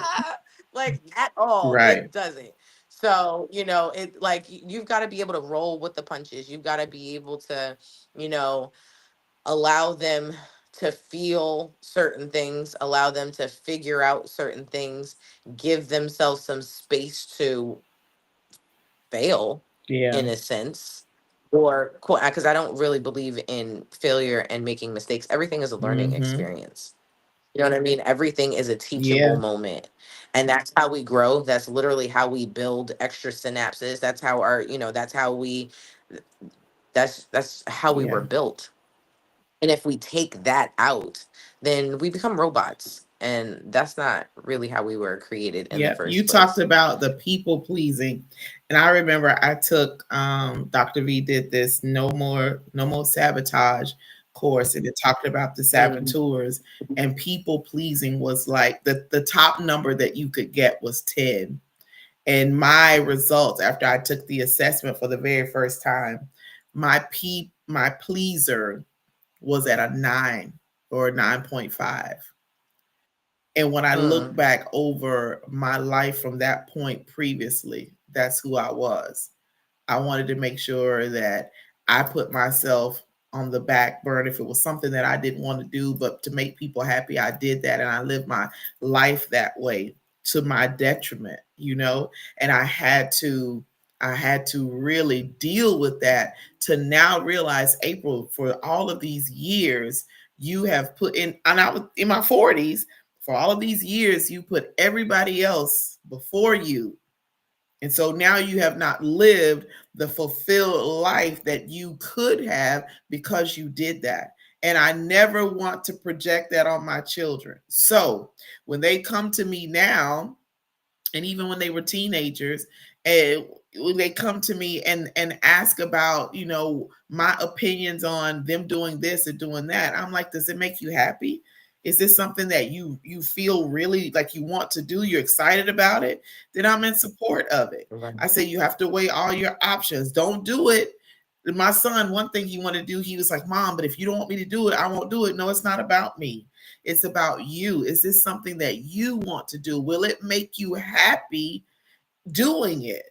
Like, at all, Right. it doesn't. So, it like you've got to be able to roll with the punches. You've got to be able to, you know allow them to feel certain things, allow them to figure out certain things, give themselves some space to fail, Yeah. in a sense. Or because I don't really believe in failure and making mistakes. Everything is a learning Mm-hmm. experience. You know what I mean? Everything is a Yeah. teachable moment. And that's how we grow. That's literally how we build extra synapses. That's how that's how we were Yeah. built. And if we take that out, then we become robots. And that's not really how we were created in the Yep. You first talked place. about the people pleasing. And I remember I took Dr. V did this no more sabotage course, and it talked about the Mm, saboteurs, and people pleasing was like the top number that you could get was 10. And my results after I took the assessment for the very first time, my pleaser was at a 9 or a 9.5. And when I look mm, back over my life from that point previously, that's who I was. I wanted to make sure that I put myself on the back burner if it was something that I didn't want to do, but to make people happy, I did that and I lived my life that way to my detriment. And I had to really deal with that to now realize, April, for all of these years you have put in, and I was in my 40s, for all of these years you put everybody else before you, and so now you have not lived the fulfilled life that you could have because you did that. And I never want to project that on my children. So when they come to me now, and even when they were teenagers, and they come to me and ask about my opinions on them doing this or doing that, I'm like, does it make you happy? Is this something that you feel really like you want to do, you're excited about it? Then I'm in support of it. right. I say you have to weigh all your options. Don't do it. My son, one thing he wanted to do, he was like, Mom, but if you don't want me to do it, I won't do it. No, it's not about me. It's about you. Is this something that you want to do? Will it make you happy doing it?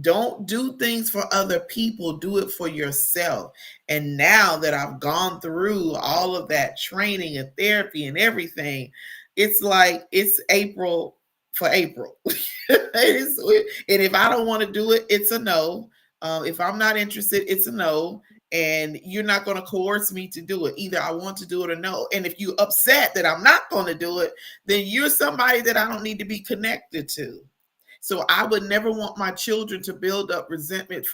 Don't do things for other people, do it for yourself. And now that I've gone through all of that training and therapy and everything, it's like it's April for April. And if I don't want to do it, it's a no. If I'm not interested, it's a no. And you're not going to coerce me to do it. Either I want to do it or no. And if you're upset that I'm not going to do it, then you're somebody that I don't need to be connected to. So I would never want my children to build up resentment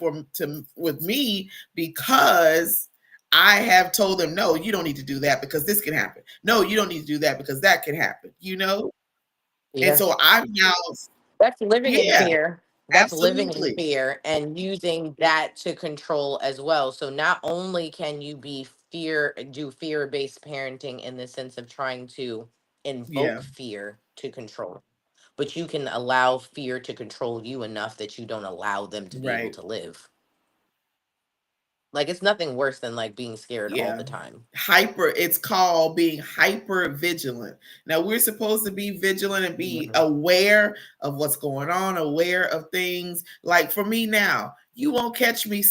with me because I have told them, no, you don't need to do that because this can happen. No, you don't need to do that because that can happen, And Yeah. so I've now, That's living in yeah, fear. That's living in absolutely. fear and using that to control as well. So not only can you do fear-based parenting in the sense of trying to invoke Yeah, fear to control, but you can allow fear to control you enough that you don't allow them to be able right. to live. Like it's nothing worse than like being scared all Yeah. the time. It's called being hyper vigilant. Now we're supposed to be vigilant and be Mhm. aware of what's going on, aware of things. Like for me now, you won't catch me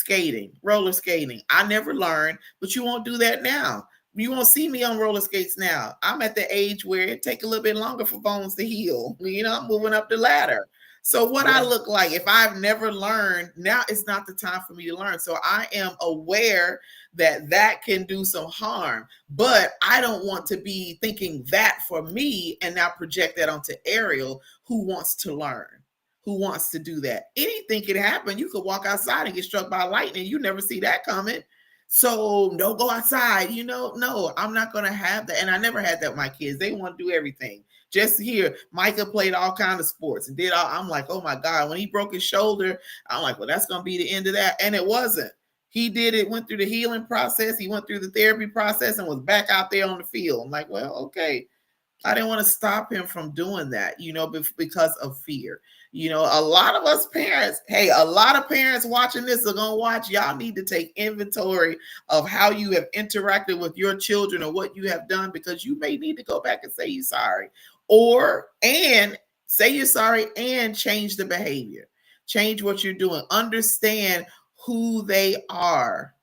roller skating. I never learned, but you won't do that now. You won't see me on roller skates now. I'm at the age where it take a little bit longer for bones to heal. I'm moving up the ladder. So what I Yeah. look like, if I've never learned, now it's not the time for me to learn. So I am aware that can do some harm, but I don't want to be thinking that for me and now project that onto Ariel, who wants to learn, who wants to do that. Anything could happen. You could walk outside and get struck by lightning. You never see that coming. So don't go outside. No, I'm not going to have that. And I never had that with my kids. They want to do everything. Just here, Micah played all kinds of sports and did all. I'm like, oh my God, when he broke his shoulder, I'm like, well, that's going to be the end of that. And it wasn't. He did it, went through the healing process. He went through the therapy process and was back out there on the field. I'm like, well, okay. I didn't want to stop him from doing that, because of fear. A lot of us parents, hey, a lot of parents watching this are going to watch. Y'all need to take inventory of how you have interacted with your children or what you have done, because you may need to go back and say you're sorry, and say you're sorry and change the behavior, change what you're doing, understand who they are,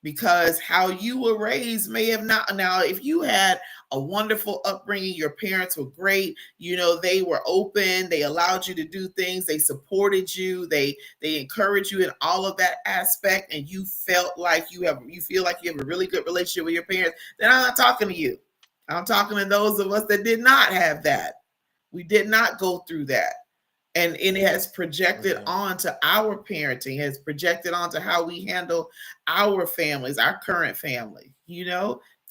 because how you were raised may have not. Now, if you had a wonderful upbringing, your parents were great, they were open, they allowed you to do things, they supported you, they encouraged you in all of that aspect, and you felt like you feel like you have a really good relationship with your parents, then I'm not talking to you. I'm talking to those of us that did not have that. We did not go through that. And it has projected onto our parenting, has projected onto how we handle our families, our current family.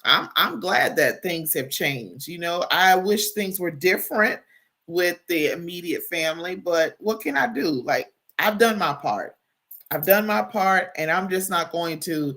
I'm glad that things have changed. I wish things were different with the immediate family, but what can I do? Like, I've done my part. And I'm just not going to,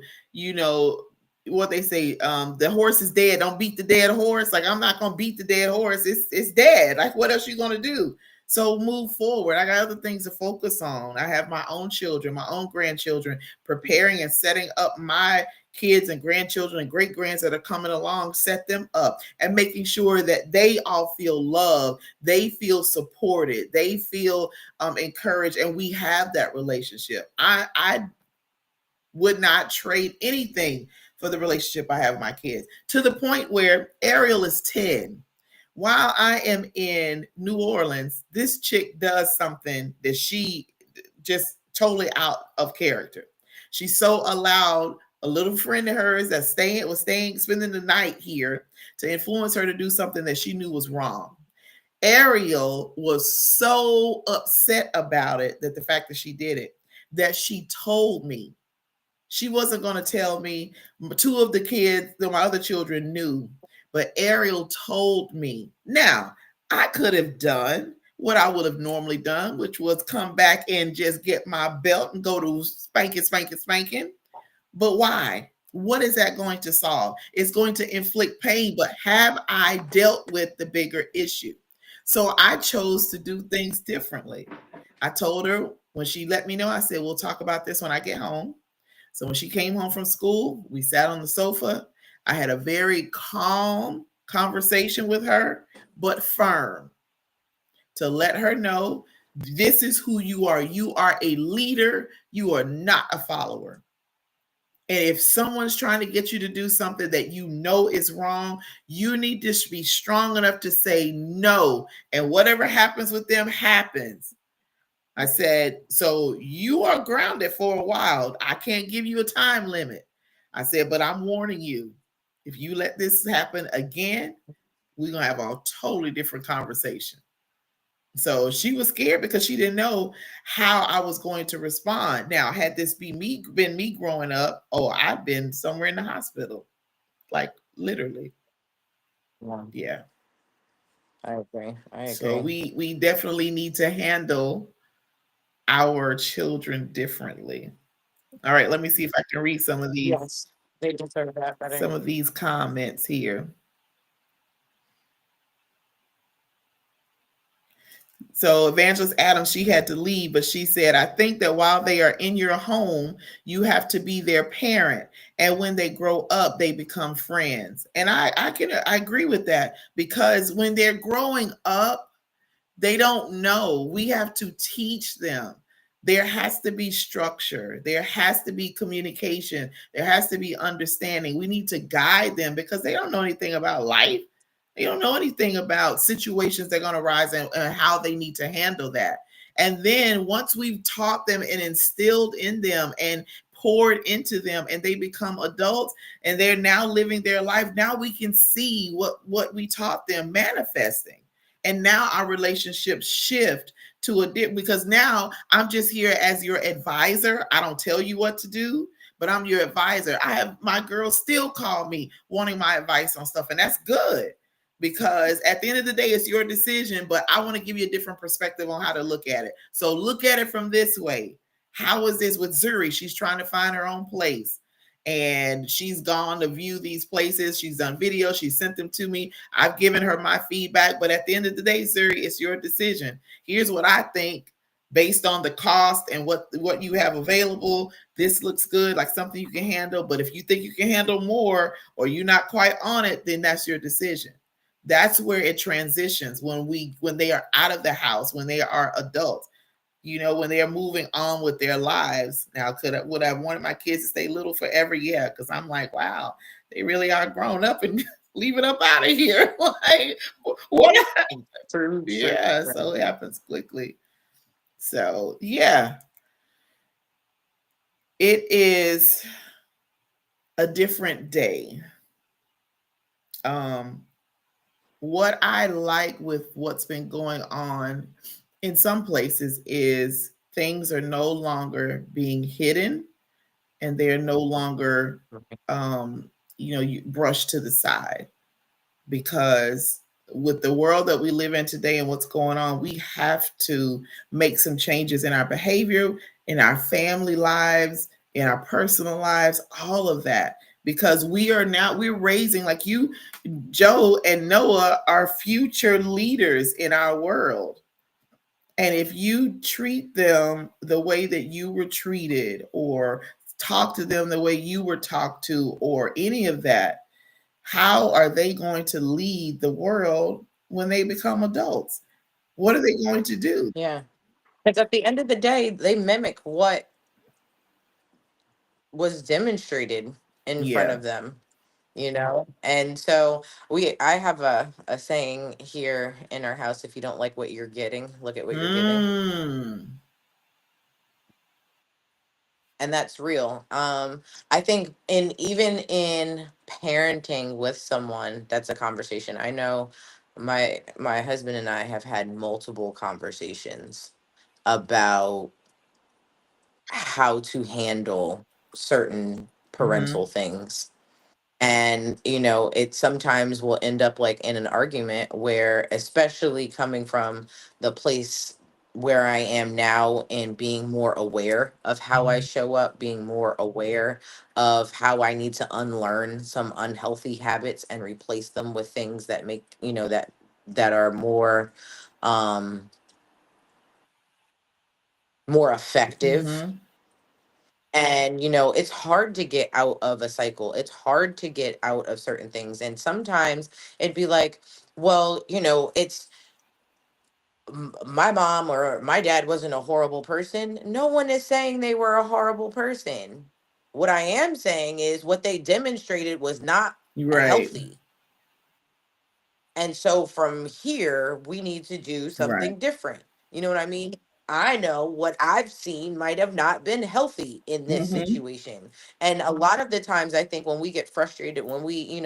what they say, the horse is dead, don't beat the dead horse. Like, I'm not gonna beat the dead horse. It's dead. Like, what else are you gonna do? So move forward. I got other things to focus on. I have my own children, my own grandchildren, preparing and setting up my kids and grandchildren and great grands that are coming along, set them up and making sure that they all feel loved, they feel supported, they feel encouraged, and we have that relationship. I would not trade anything for the relationship I have with my kids, to the point where Ariel is 10. While I am in New Orleans, this chick does something that she just totally out of character. She's so allowed a little friend of hers that spending the night here to influence her to do something that she knew was wrong. Ariel was so upset about it, that the fact that she did it, that she told me. She wasn't going to tell me. Two of the kids, my other children, knew, but Ariel told me. Now, I could have done what I would have normally done, which was come back and just get my belt and go to spanking. But why? What is that going to solve? It's going to inflict pain, but have I dealt with the bigger issue? So I chose to do things differently. I told her when she let me know, I said, we'll talk about this when I get home. So when she came home from school, we sat on the sofa. I had a very calm conversation with her, but firm, to let her know This is who you are. You are a leader. You are not a follower. And if someone's trying to get you to do something that you know is wrong, you need to be strong enough to say no. And whatever happens with them happens. I said, so you are grounded for a while. I can't give you a time limit. I said, but I'm warning you. If you let this happen again, we're going to have a totally different conversation. So she was scared because she didn't know how I was going to respond. Now, had this been me growing up, oh, I've been somewhere in the hospital, like literally. Yeah, Yeah. I agree. I So agree. we definitely need to handle our children differently. All right, let me see if I can read Yes, they deserve that some better. of these comments here. So Evangelist Adams, she had to leave, but she said, I think that while they are in your home, you have to be their parent. And when they grow up, they become friends. And I agree with that, because when they're growing up, they don't know. We have to teach them. There has to be structure. There has to be communication. There has to be understanding. We need to guide them because they don't know anything about life. They don't know anything about situations that are going to rise and how they need to handle that. And then once we've taught them and instilled in them and poured into them and they become adults and they're now living their life, now we can see what we taught them manifesting. And now our relationships shift to a dip, because now I'm just here as your advisor. I don't tell you what to do, but I'm your advisor. I have my girls still call me wanting my advice on stuff, and that's good, because at the end of the day, it's your decision, but I want to give you a different perspective on how to look at it. So look at it from this way. How is this with Zuri? She's trying to find her own place, and she's gone to view these places. She's done videos. She sent them to me. I've given her my feedback, but at the end of the day, Zuri, it's your decision. Here's what I think based on the cost and what you have available. This looks good, like something you can handle. But if you think you can handle more or you're not quite on it, then that's your decision. That's where it transitions when they are out of the house, when they are adults, when they are moving on with their lives. Now, would I wanted my kids to stay little forever? Yeah, because I'm like, wow, they really are grown up and leaving up out of here. Like, what? True, true, Yeah, so true. it happens quickly. So yeah, it is a different day. Um, what I like with what's been going on in some places is things are no longer being hidden, and they're no longer you brush to the side, because with the world that we live in today and what's going on, we have to make some changes in our behavior, in our family lives, in our personal lives, all of that, because we're raising, like you, Joe and Noah, are future leaders in our world. And if you treat them the way that you were treated, or talk to them the way you were talked to, or any of that, how are they going to lead the world when they become adults? What are they going to do? Yeah. Because at the end of the day, they mimic what was demonstrated in front Yeah. of them, And so I have a saying here in our house: if you don't like what you're getting, look at what you're giving. Mm. And that's real. I think even in parenting with someone, that's a conversation. I know my husband and I have had multiple conversations about how to handle certain Mm-hmm. parental things. And it sometimes will end up like in an argument where, especially coming from the place where I am now and being more aware of how I show up, being more aware of how I need to unlearn some unhealthy habits and replace them with things that make, that are um more effective. Mm-hmm. And it's hard to get out of a cycle. It's hard to get out of certain things, and sometimes it'd be like, well, it's my mom or my dad wasn't a horrible person. No one is saying they were a horrible person. What I am saying is what they demonstrated was not Right. healthy. And so from here, we need to do Right. something different. You know what I mean? I know what I've seen might have not been healthy in this Mm-hmm. situation. And a lot of the times, I think when we get frustrated, when we,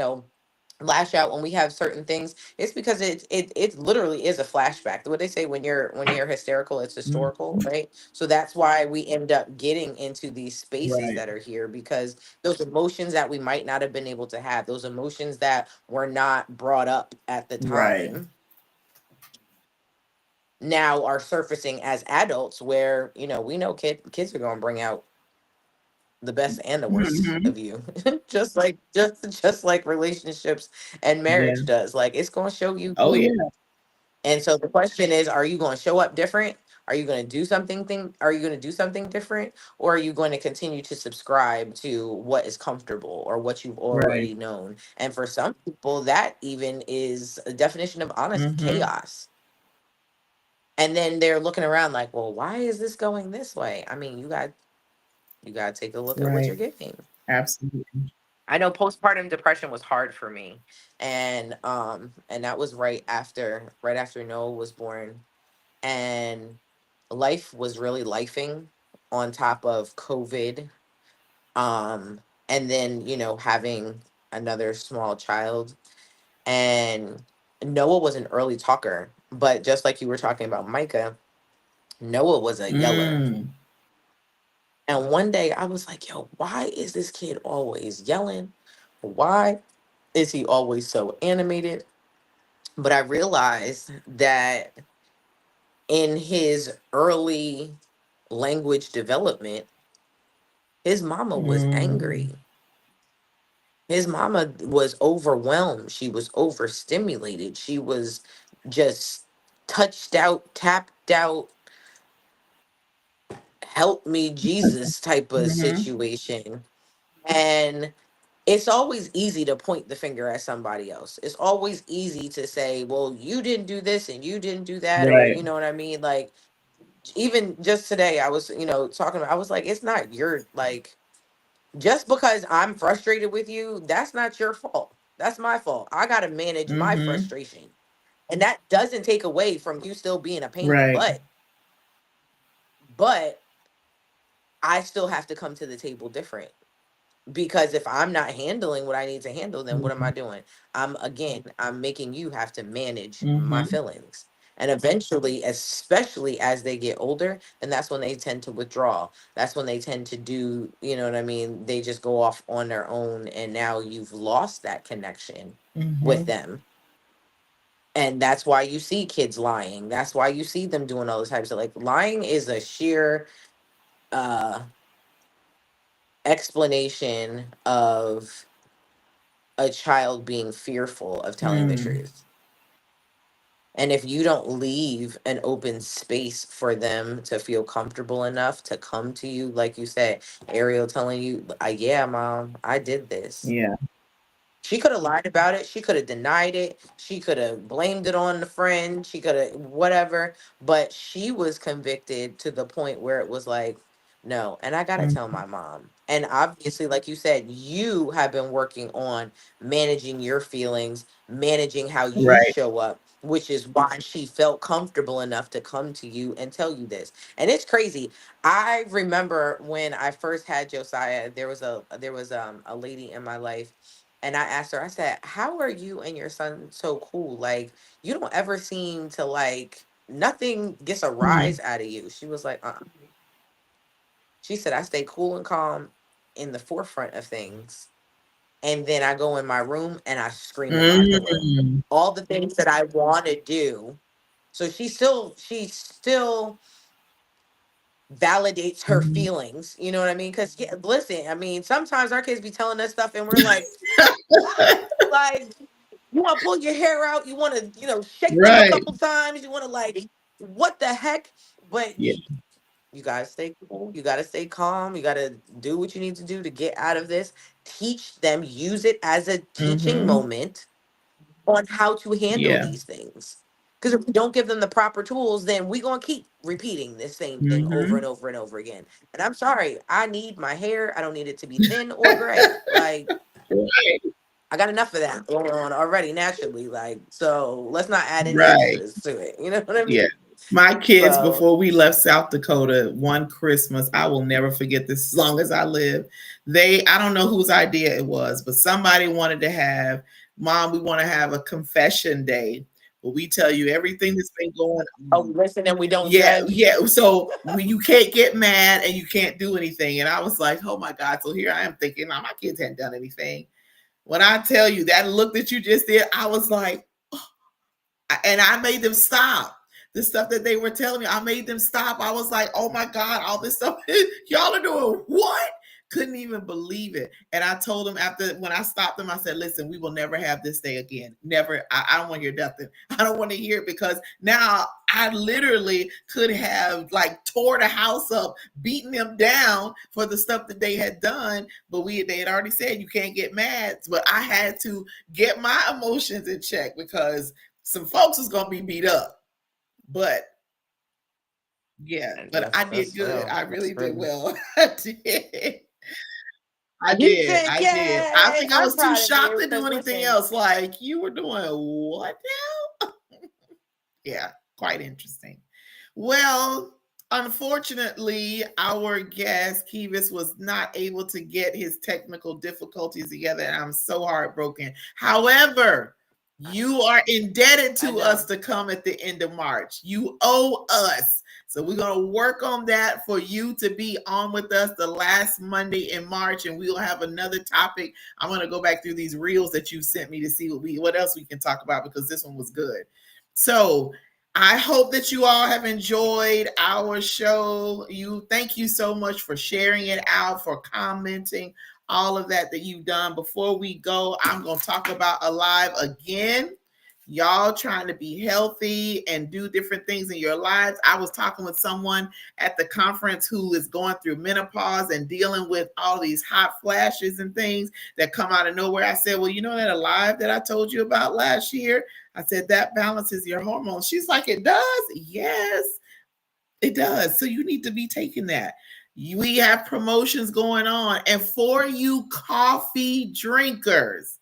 lash out when we have certain things, it's because it literally is a flashback. What they say, when you're hysterical, it's historical, Mm-hmm. right? So that's why we end up getting into these spaces Right. that are here, because those emotions that we might not have been able to have, those emotions that were not brought up at the Right. time, now are surfacing as adults, where we know kids are going to bring out the best and the worst Mm-hmm. of you. Just like relationships and Yeah. marriage does, like it's going to show you Oh you. yeah. And so the question is, are you going to show up different? Are you going to do are you going to do something different, or are you going to continue to subscribe to what is comfortable or what you've Right. already known? And for some people, that even is a definition of honest Mm-hmm. chaos. And then they're looking around like, well, why is this going this way? I mean, you got to take a look at what Right. you're getting. Absolutely. I know postpartum depression was hard for me. And that was right after Noah was born. And life was really lifing on top of COVID. And then, having another small child. And Noah was an early talker, but just like you were talking about Micah, Noah was a yeller. Mm. And one day I was like, yo, why is this kid always yelling? Why is he always so animated? But I realized that in his early language development, his mama was Mm. angry. His mama was overwhelmed. She was overstimulated. She was just touched out, tapped out, help me, Jesus type of Mm-hmm. situation. And it's always easy to point the finger at somebody else. It's always easy to say, well, you didn't do this and you didn't do that, or Right. you know what I mean? Like, even just today, I was, talking about, I was like, it's not your, like, just because I'm frustrated with you, that's not your fault. That's my fault. I got to manage my Mm-hmm. frustration. And that doesn't take away from you still being a pain in the Right. but I still have to come to the table different. Because if I'm not handling what I need to handle, then what am Mm-hmm. I doing? I'm making you have to manage my Mm-hmm. feelings. And eventually, especially as they get older, then that's when they tend to withdraw. That's when they tend to do, you know what I mean? They just go off on their own, and now you've lost that connection with Mm-hmm. them. And that's why you see kids lying. That's why you see them doing all those types of, like, lying is a sheer uh explanation of a child being fearful of telling the Mm. truth. And if you don't leave an open space for them to feel comfortable enough to come to you, like you said, Ariel telling you, yeah, mom, I did this. Yeah. She could have lied about it. She could have denied it. She could have blamed it on the friend. She could have whatever. But she was convicted to the point where it was like, no. And I got to tell Mm. my mom. And obviously, like you said, you have been working on managing your feelings, managing how you Right. show up, which is why she felt comfortable enough to come to you and tell you this. And it's crazy. I remember when I first had Josiah, there was a lady in my life, and I asked her, I said, how are you and your son so cool? Like, you don't ever seem to, like, nothing gets a Mm. rise out of you. She was like, she said, I stay cool and calm in the forefront of things. And then I go in my room and I scream in my pillow. Mm. All the things that I want to do. So she still validates her Mhm. feelings. You know what I mean? Because, yeah, listen, I mean, sometimes our kids be telling us stuff and we're like, what? Like, you want to pull your hair out. You want to, shake them a Right. couple times. You want to, like, what the heck? But Yeah. you got to stay cool. You got to stay calm. You got to do what you need to do to get out of this. Teach them, use it as a teaching Mm-hmm. moment on how to handle Yeah. these things. Because if we don't give them the proper tools, then we're going to keep repeating this same thing over Mm-hmm. and over and over again. And I'm sorry, I need my hair. I don't need it to be thin or gray. Like, Right. I got enough of that going on already naturally. Like, so let's not add any Right. extras to it. You know what I Yeah. mean? My kids, So, before we left South Dakota, one Christmas, I will never forget this as long as I live. I don't know whose idea it was, but somebody wanted to have, Mom, we want to have a confession day. But we tell you everything that's been going oh, on. listen and we don't Yeah, judge. yeah. So when you can't get mad and you can't do anything. And I was like, oh my God. So here I am thinking, my kids hadn't done anything. When I tell you that look that you just did, I was like, and I made them stop. The stuff that they were telling me, I made them stop. I was like, oh my God, all this stuff, y'all are doing what? Couldn't even believe it. And I told them after, when I stopped them, I said, listen, we will never have this day again. Never. I don't want to hear nothing. I don't want to hear it, because now I literally could have like tore the house up, beaten them down for the stuff that they had done. But they had already said you can't get mad. But I had to get my emotions in check, because some folks is gonna be beat up. But yeah, And but I did that's good. well, I that's really did really. well. I did. I You did. did, I did. I yay! think I I'm was too proud of shocked you to do because anything listen, else. Like, you were doing what now? Yeah, quite interesting. Well, unfortunately, our guest Kivas was not able to get his technical difficulties together, and I'm so heartbroken. However, you are indebted I to us know. to come at the end of March. You owe us. So we're going to work on that for you to be on with us the last Monday in March, and we'll have another topic. I'm going to go back through these reels that you sent me to see what else we can talk about, because this one was good. So I hope that you all have enjoyed our show. Thank you so much for sharing it out, for commenting, all of that you've done. Before we go, I'm going to talk about Alive again. Y'all trying to be healthy and do different things in your lives. I was talking with someone at the conference who is going through menopause and dealing with all these hot flashes and things that come out of nowhere. I said, well, you know that Alive that I told you about last year? I said, that balances your hormones. She's like, it does? Yes, it does. So you need to be taking that. We have promotions going on. And for you coffee drinkers,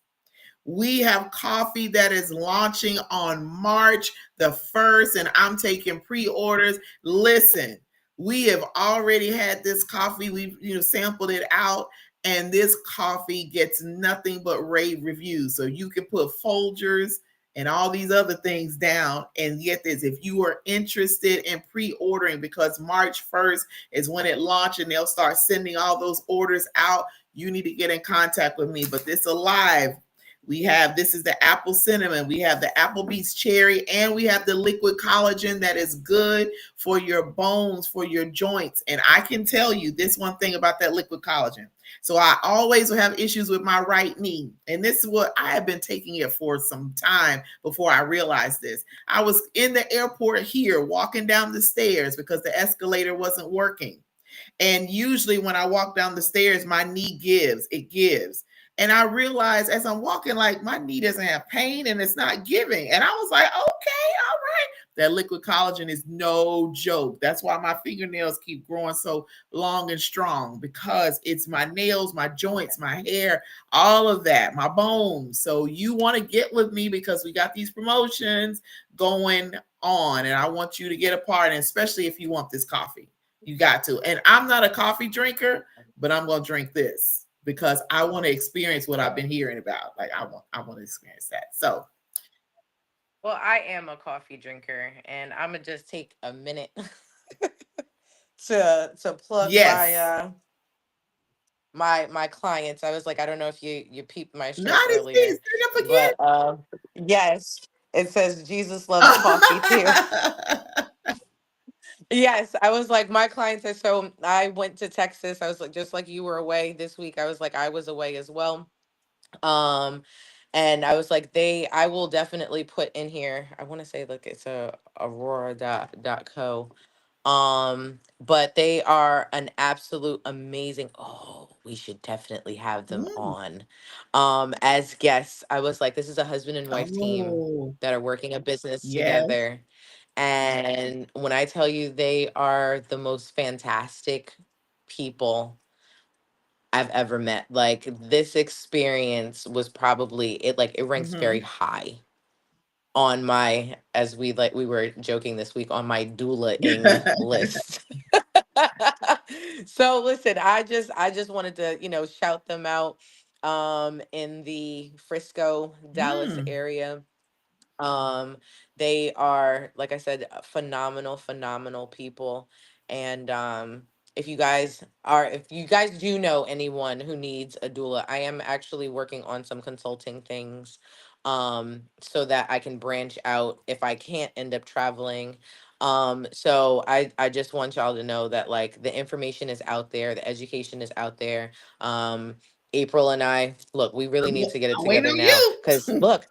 we have coffee that is launching on March the 1st, and I'm taking pre-orders. Listen, we have already had this coffee. We've sampled it out, and this coffee gets nothing but rave reviews. So you can put Folgers and all these other things down and get this. If you are interested in pre-ordering, because March 1st is when it launched and they'll start sending all those orders out, you need to get in contact with me. But this Alive, this is the apple cinnamon, we have the Applebee's cherry, and we have the liquid collagen that is good for your bones, for your joints. And I can tell you this one thing about that liquid collagen. So I always have issues with my right knee. And this is what I have been taking it for some time before I realized this. I was in the airport here walking down the stairs because the escalator wasn't working. And usually when I walk down the stairs, my knee gives. And I realized as I'm walking, like, my knee doesn't have pain and it's not giving. And I was like, okay, all right. That liquid collagen is no joke. That's why my fingernails keep growing so long and strong, because it's my nails, my joints, my hair, all of that, my bones. So you want to get with me, because we got these promotions going on, and I want you to get a part, and especially if you want this coffee. You got to. And I'm not a coffee drinker, but I'm going to drink this because I want to experience what I've been hearing about. Like, I want to experience that. So, Well, I am a coffee drinker, and I'm gonna just take a minute to plug my yes. my clients. I was like, I don't know if you peeped my shirt Not as earlier, things turn but yes, it says Jesus loves coffee too. up again. Yes, I was like, my clients are so. I went to Texas. I was like, just like you were away this week. I was like, I was away as well. Um, and I was like, I will definitely put in here. I want to say, look, it's a Aurora dot co. But they are an absolute amazing. Oh, we should definitely have them on as guests. I was like, this is a husband and wife team Oh, that are working a business yes. together. And when I tell you they are the most fantastic people I've ever met. Like this experience was probably it ranks very high on my, as we were joking this week, on my doula-ing list. So listen, I just wanted to, shout them out in the Frisco, Dallas Mm. area. um, they are, like I said, phenomenal people. And if you guys do know anyone who needs a doula, I am actually working on some consulting things, so that I can branch out if I can't end up traveling. So I just want y'all to know that like the information is out there, the education is out there. April and I, look, we really need to get it I'm waiting together on now, you. because look.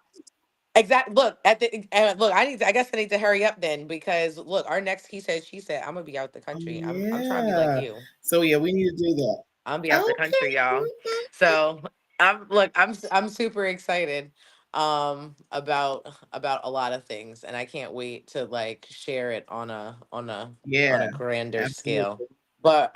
Exactly. Look at the look. I guess I need to hurry up then, because look, our next he said she said, I'm gonna be out the Oh, country. I'm trying to be like yeah. you. So yeah, we need to do that. I'm be out the country, y'all. Okay. So I'm super excited about a lot of things, and I can't wait to like share it Yeah, on a grander scale. absolutely. But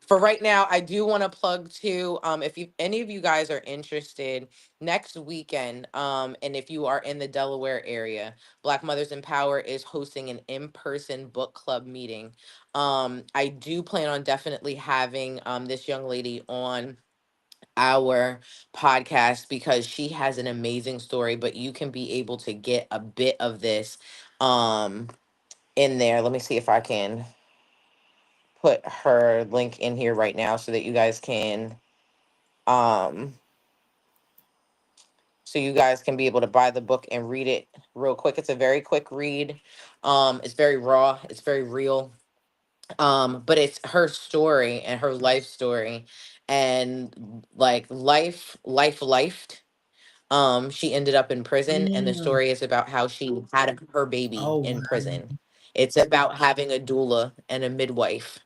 for right now, I do want to plug too. If you any of you guys are interested, next weekend, and if you are in the Delaware area, Black Mothers in Power is hosting an in-person book club meeting. I do plan on definitely having this young lady on our podcast, because she has an amazing story, but you can be able to get a bit of this um in there. Let me see if I can put her link in here right now so that you guys can um be able to buy the book and read it real quick. It's a very quick read. It's very raw, it's very real. But it's her story and her life story, and like lifed. She ended up in prison, and the Mm. story is about how she had her baby Oh, in wow. prison. It's about having a doula and a midwife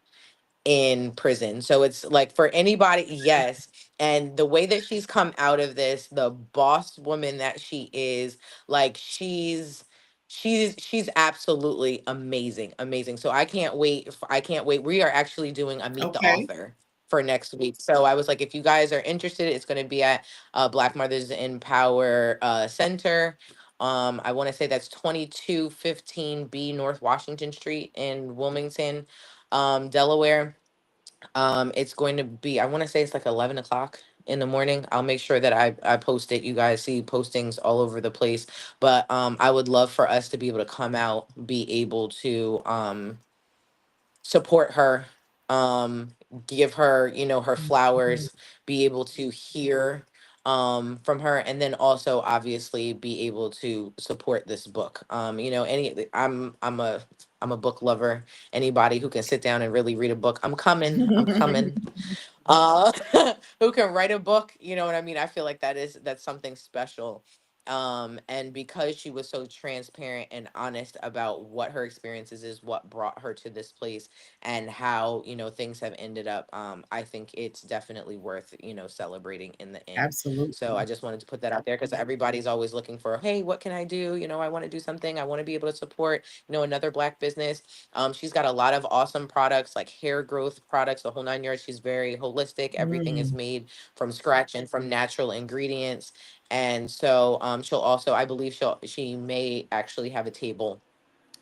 in prison. So it's like for anybody, yes. And the way that she's come out of this, the boss woman that she is, like she's absolutely amazing, amazing. So I can't wait. We are actually doing a meet the Okay. author for next week. So I was like, if you guys are interested, it's going to be at Black Mothers in Power Center. I want to say that's 2215B North Washington Street in Wilmington, Delaware. It's going to be, I want to say it's like 11 o'clock in the morning. I'll make sure that I post it. You guys see postings all over the place. But I would love for us to be able to come out, be able to support her, um, give her, her Mhm. flowers, be able to hear from her, and then also obviously be able to support this book. I'm a book lover. Anybody who can sit down and really read a book, I'm coming. uh who can write a book, you know what I mean? I feel like that's something special. And because she was so transparent and honest about what her experiences is, what brought her to this place, and how, things have ended up, I think it's definitely worth, celebrating in the end. So Absolutely. I just wanted to put that out there, because everybody's always looking for, hey, what can I do? I want to do something, I want to be able to support, another Black business. She's got a lot of awesome products, like hair growth products, the whole 9 yards. She's very holistic. Everything is Mm. made from scratch and from natural ingredients. And so she'll also, I believe she may actually have a table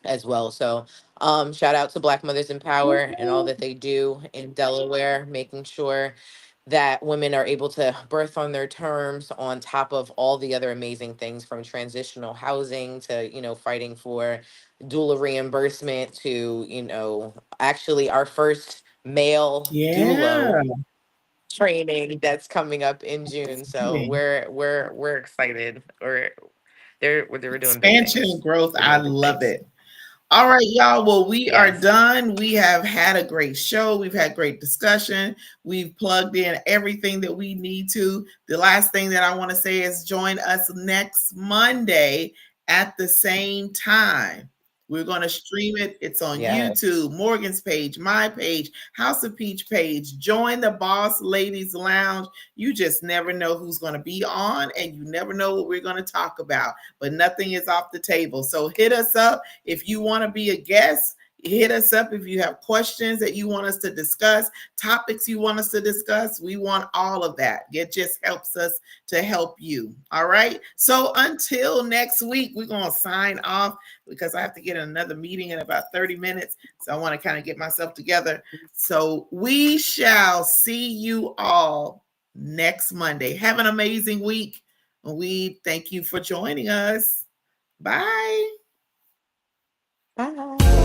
as well. So shout out to Black Mothers in Power and all Woo-hoo. that they do in Delaware, making sure that women are able to birth on their terms, on top of all the other amazing things, from transitional housing to, fighting for doula reimbursement to, actually our first male Yeah. doula training that's coming up in June. So Exciting. we're excited. We're doing big Expansion things. and growth. We're I doing big love things. it. All right, y'all. Well, we are Yes. done. We have had a great show. We've had great discussion. We've plugged in everything that we need to. The last thing that I want to say is join us next Monday at the same time. We're going to stream it. It's on Yes. YouTube, Morgan's page, my page, House of Peach page. Join the Boss Ladies Lounge. You just never know who's going to be on, and you never know what we're going to talk about, but nothing is off the table. So hit us up if you want to be a guest. Hit us up if you have questions that you want us to discuss, topics you want us to discuss. We want all of that. It just helps us to help you. All right. So until next week, we're going to sign off because I have to get in another meeting in about 30 minutes. So I want to kind of get myself together. So we shall see you all next Monday. Have an amazing week. We thank you for joining us. Bye. Bye.